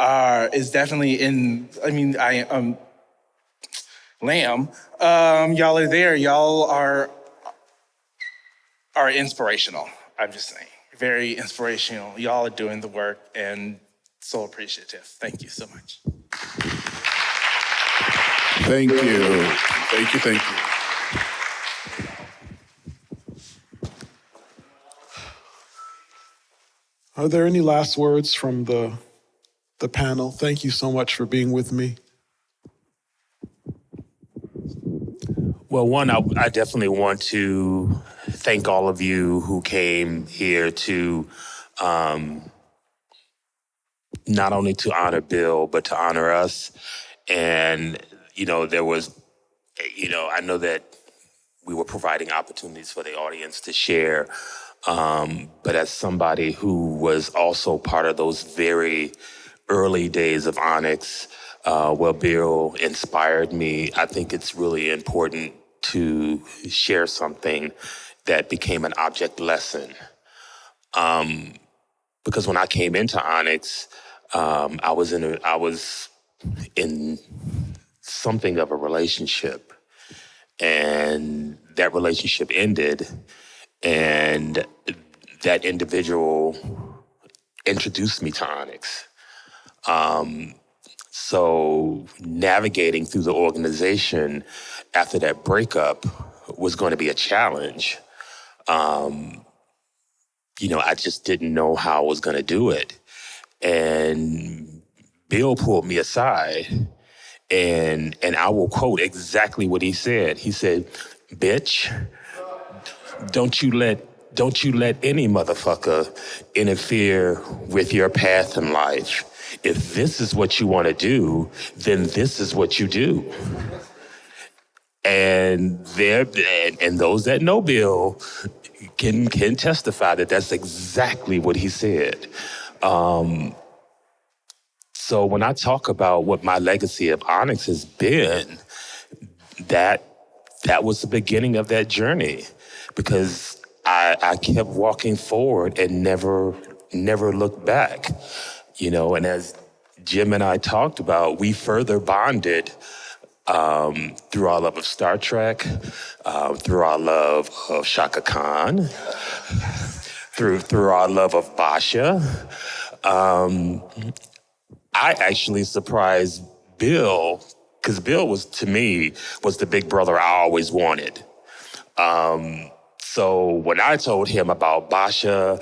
is definitely in. I mean, Lamb. Y'all are there. Y'all are inspirational. I'm just saying, very inspirational. Y'all are doing the work, and so appreciative. Thank you so much. Thank you. Thank you, thank you. Are there any last words from the panel? Thank you so much for being with me. Well, one, I definitely want to thank all of you who came here to not only to honor Bill, but to honor us. And, there was, I know that we were providing opportunities for the audience to share. But as somebody who was also part of those very early days of ONYX, where Bill inspired me, I think it's really important to share something that became an object lesson. Because when I came into ONYX, I was in something of a relationship, and that relationship ended, and that individual introduced me to ONYX. So navigating through the organization after that breakup was going to be a challenge. I just didn't know how I was going to do it. And Bill pulled me aside, and I will quote exactly what he said. He said, "Bitch, don't you let any motherfucker interfere with your path in life. If this is what you want to do, then this is what you do." And those that know Bill can testify that that's exactly what he said. So when I talk about what my legacy of ONYX has been, that was the beginning of that journey, because I kept walking forward and never looked back. And as Jim and I talked about, we further bonded through our love of Star Trek, through our love of Shaka Khan, through our love of Basha. I actually surprised Bill, because Bill was the big brother I always wanted. So when I told him about Basha,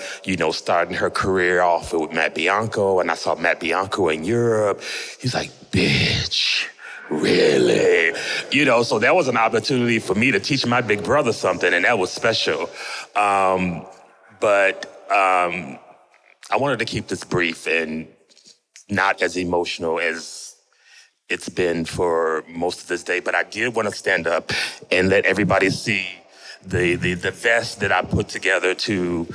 starting her career off with Matt Bianco, and I saw Matt Bianco in Europe, he's like, "Bitch, really?" So that was an opportunity for me to teach my big brother something, and that was special. But I wanted to keep this brief and not as emotional as it's been for most of this day, but I did want to stand up and let everybody see the vest that I put together to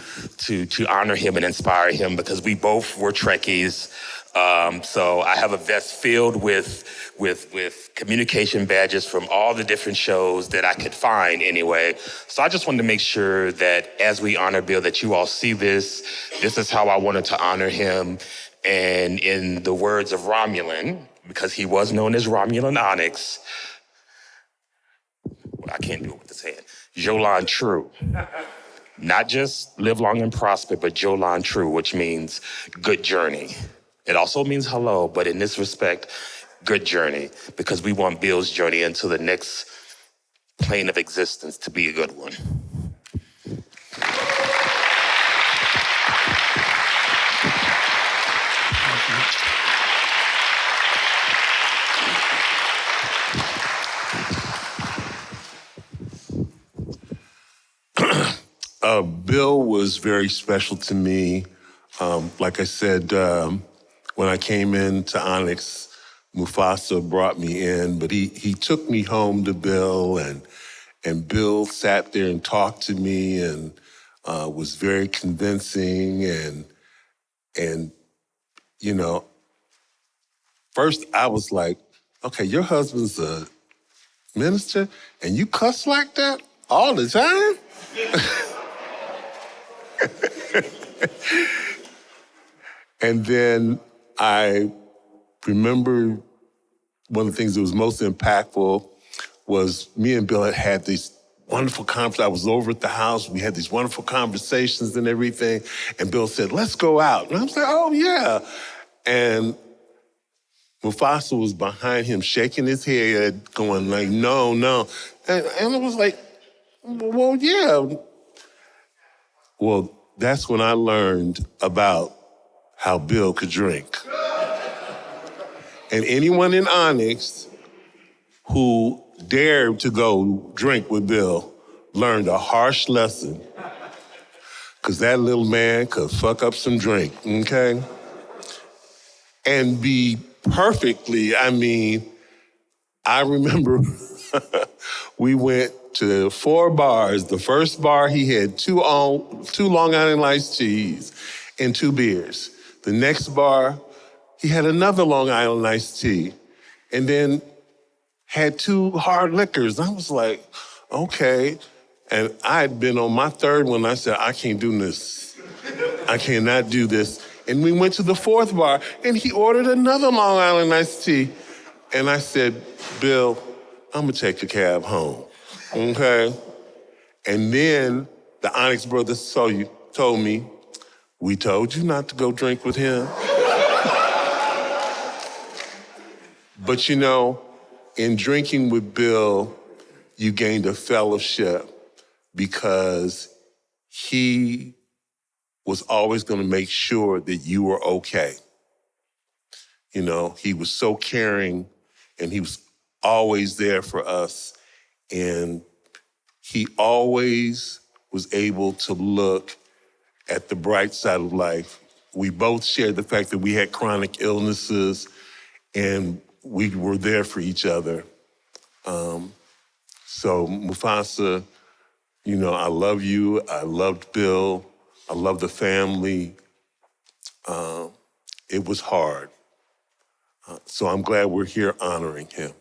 honor him and inspire him, because we both were Trekkies. So I have a vest filled with communication badges from all the different shows that I could find anyway. So I just wanted to make sure that as we honor Bill, that you all see this. This is how I wanted to honor him. And in the words of Romulan, because he was known as Romulan ONYX, I can't do it with this hand, Jolan True. Not just live long and prosper, but Jolan True, which means good journey. It also means hello, but in this respect, good journey, because we want Bill's journey into the next plane of existence to be a good one. Bill was very special to me. Like I said, when I came into ONYX, Mufasa brought me in, but he took me home to Bill, and Bill sat there and talked to me and was very convincing, and first I was like, okay, your husband's a minister and you cuss like that all the time? And then I remember one of the things that was most impactful was me and Bill had these wonderful conversations. I was over at the house. We had these wonderful conversations and everything. And Bill said, "Let's go out." And I was like, "Oh, yeah." And Mufasa was behind him, shaking his head, going like, "No, no." And I was like, "Well, yeah." Well, that's when I learned about how Bill could drink. And anyone in ONYX who dared to go drink with Bill learned a harsh lesson, because that little man could fuck up some drink, okay? And be perfectly, I remember we went to 4 bars. The first bar, he had 2 Long Island iced teas and 2 beers. The next bar, he had another Long Island iced tea and then had 2 hard liquors. I was like, okay. And I had been on my 3rd one. I said, I can't do this. I cannot do this. And we went to the 4th bar, and he ordered another Long Island iced tea. And I said, Bill, I'm gonna take a cab home, okay? And then the ONYX brothers told me, we told you not to go drink with him. But you know, in drinking with Bill, you gained a fellowship because he was always gonna make sure that you were okay. You know, he was so caring and he was always there for us. And he always was able to look at the bright side of life. We both shared the fact that we had chronic illnesses and we were there for each other. So Mufasa, you know, I love you. I loved Bill. I love the family. It was hard. So I'm glad we're here honoring him.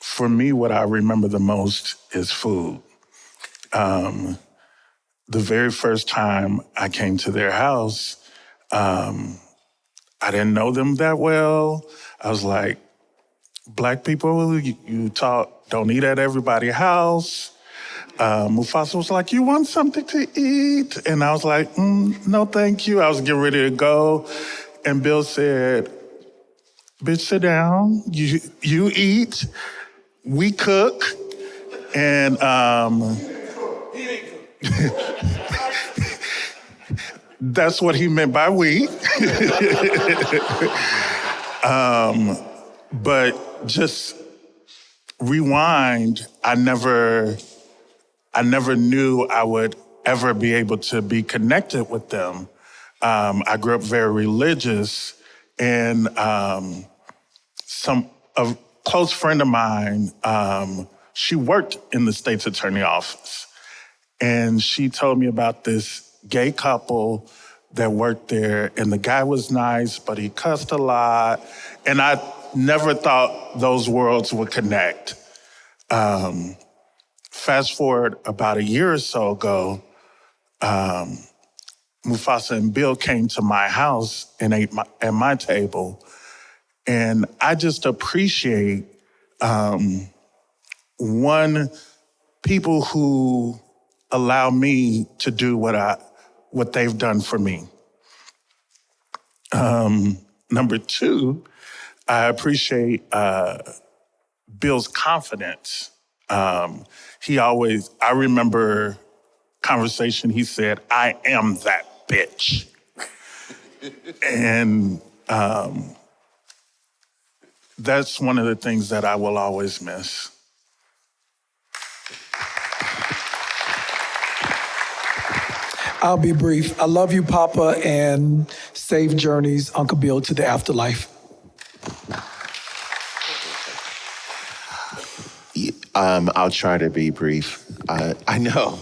For me, what I remember the most is food. The very first time I came to their house, I didn't know them that well. I was like, Black people, you don't eat at everybody's house. Mufasa was like, you want something to eat? And I was like, no, thank you. I was getting ready to go. And Bill said, bitch, sit down. You eat. We cook. And that's what he meant by we. But just rewind, I never knew I would ever be able to be connected with them. I grew up very religious, and a close friend of mine, she worked in the state's attorney office, and she told me about this gay couple that worked there, and the guy was nice, but he cussed a lot, and I never thought those worlds would connect. Fast forward about a year or so ago, Mufasa and Bill came to my house and ate at my table. And I just appreciate, people who allow me to do what they've done for me. Number 2, I appreciate Bill's confidence. I remember conversation, he said, I am that bitch. And that's one of the things that I will always miss. I'll be brief. I love you, Papa, and safe journeys, Uncle Bill, to the afterlife. I'll try to be brief. I know,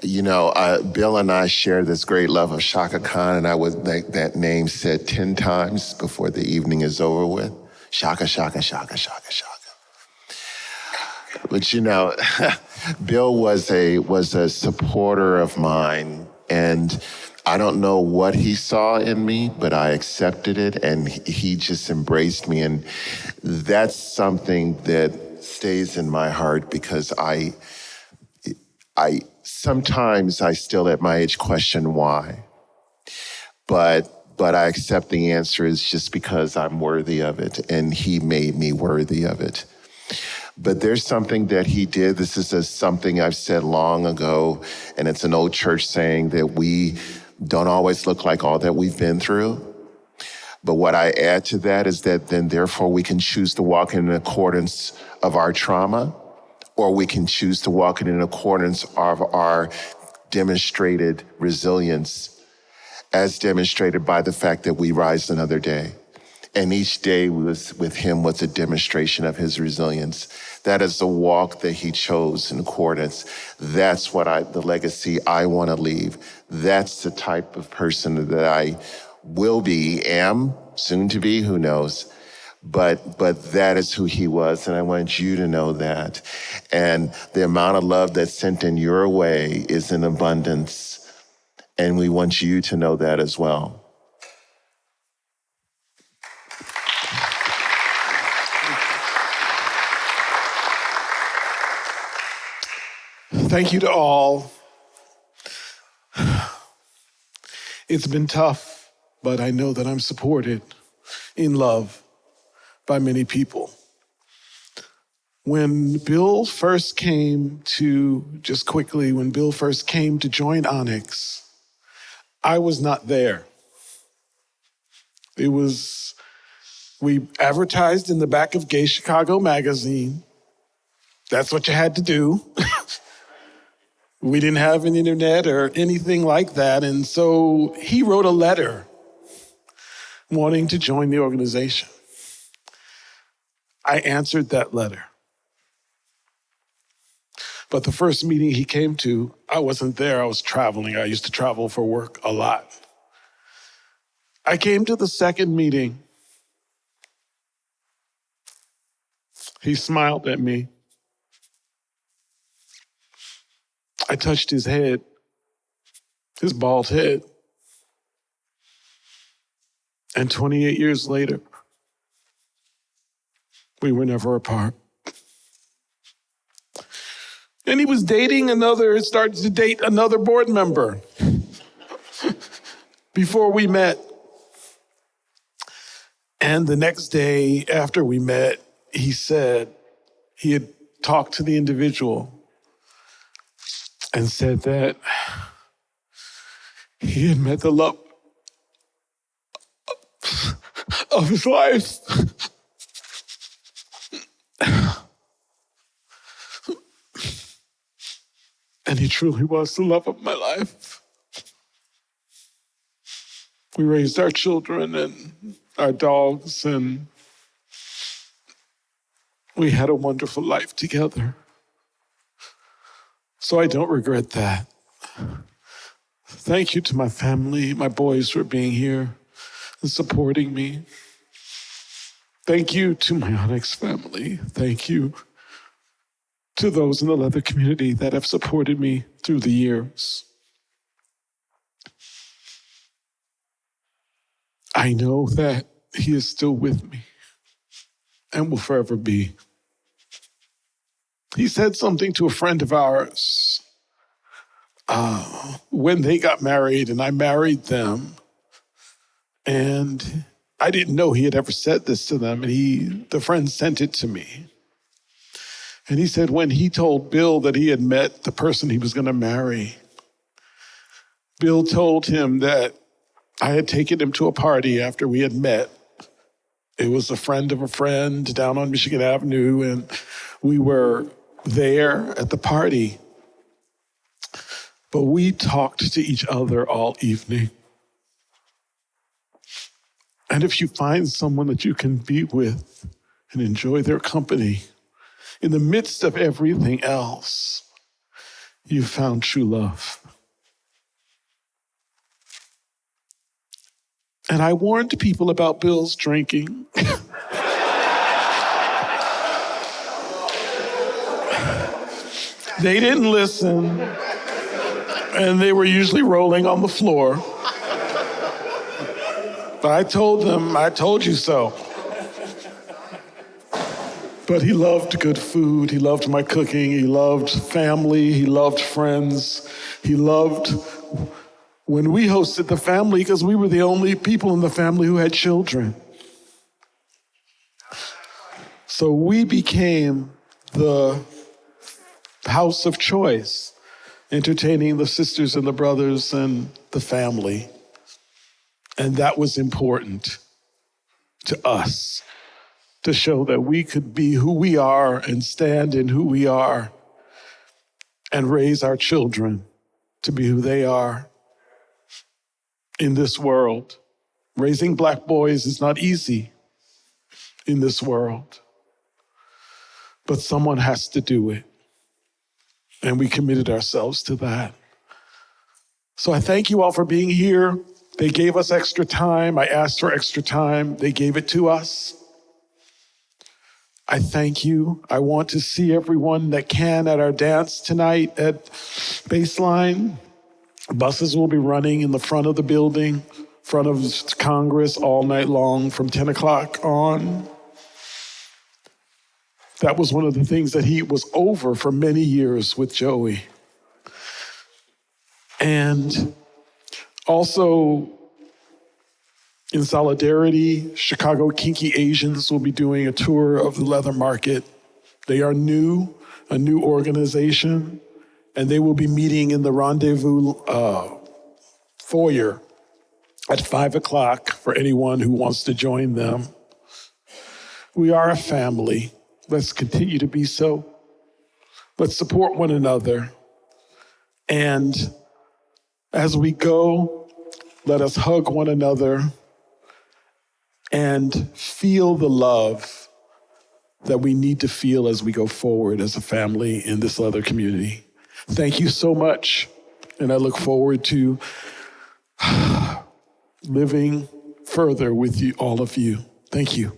Bill and I share this great love of Shaka Khan, and I would like that name said 10 times before the evening is over with. Shaka, Shaka, Shaka, Shaka, Shaka. But Bill was a supporter of mine, and I don't know what he saw in me, but I accepted it, and he just embraced me, and that's something that stays in my heart because I sometimes I still at my age question why, but I accept the answer is just because I'm worthy of it, and he made me worthy of it. But there's something that he did. This is something I've said long ago, and it's an old church saying that we don't always look like all that we've been through. But what I add to that is that then therefore we can choose to walk in accordance of our trauma, or we can choose to walk in accordance of our demonstrated resilience. as demonstrated by the fact that we rise another day. And each day with him was a demonstration of his resilience. That is the walk that he chose in accordance. That's the legacy I want to leave. That's the type of person that I will be, am, soon to be, who knows. But that is who he was, and I want you to know that. And the amount of love that's sent in your way is in abundance, and we want you to know that as well. Thank you to all. It's been tough, but I know that I'm supported in love by many people. When Bill first came to join ONYX, I was not there. We advertised in the back of Gay Chicago magazine. That's what you had to do. We didn't have an internet or anything like that, and so he wrote a letter wanting to join the organization. I answered that letter. But the first meeting he came to, I wasn't there, I was traveling. I used to travel for work a lot. I came to the second meeting. He smiled at me. I touched his head, his bald head. And 28 years later, we were never apart. And he was started to date another board member before we met. And the next day after we met, he said he had talked to the individual and said that he had met the love of his life. And he truly was the love of my life. We raised our children and our dogs, and we had a wonderful life together. So I don't regret that. Thank you to my family, my boys, for being here and supporting me. Thank you to my ONYX family. Thank you to those in the leather community that have supported me through the years. I know that he is still with me and will forever be. He said something to a friend of ours when they got married, and I married them. And I didn't know he had ever said this to them, and the friend sent it to me. And he said when he told Bill that he had met the person he was going to marry, Bill told him that I had taken him to a party after we had met. It was a friend of a friend down on Michigan Avenue, and we were there at the party. But we talked to each other all evening. And if you find someone that you can be with and enjoy their company, in the midst of everything else, you found true love. And I warned people about Bill's drinking. They didn't listen, and they were usually rolling on the floor. But I told them, I told you so. But he loved good food, he loved my cooking, he loved family, he loved friends, he loved when we hosted the family because we were the only people in the family who had children. So we became the house of choice, entertaining the sisters and the brothers and the family. And that was important to us, to show that we could be who we are and stand in who we are and raise our children to be who they are in this world. Raising Black boys is not easy in this world, but someone has to do it. And we committed ourselves to that. So I thank you all for being here. They gave us extra time. I asked for extra time. They gave it to us. I thank you. I want to see everyone that can at our dance tonight at Baseline. Buses will be running in the front of the building, front of Congress all night long from 10 o'clock on. That was one of the things that he was over for many years with Joey. And also, in solidarity, Chicago Kinky Asians will be doing a tour of the leather market. They are new, a new organization, and they will be meeting in the rendezvous foyer at 5 o'clock for anyone who wants to join them. We are a family. Let's continue to be so. Let's support one another. And as we go, let us hug one another and feel the love that we need to feel as we go forward as a family in this leather community. Thank you so much, and I look forward to living further with you, all of you. Thank you.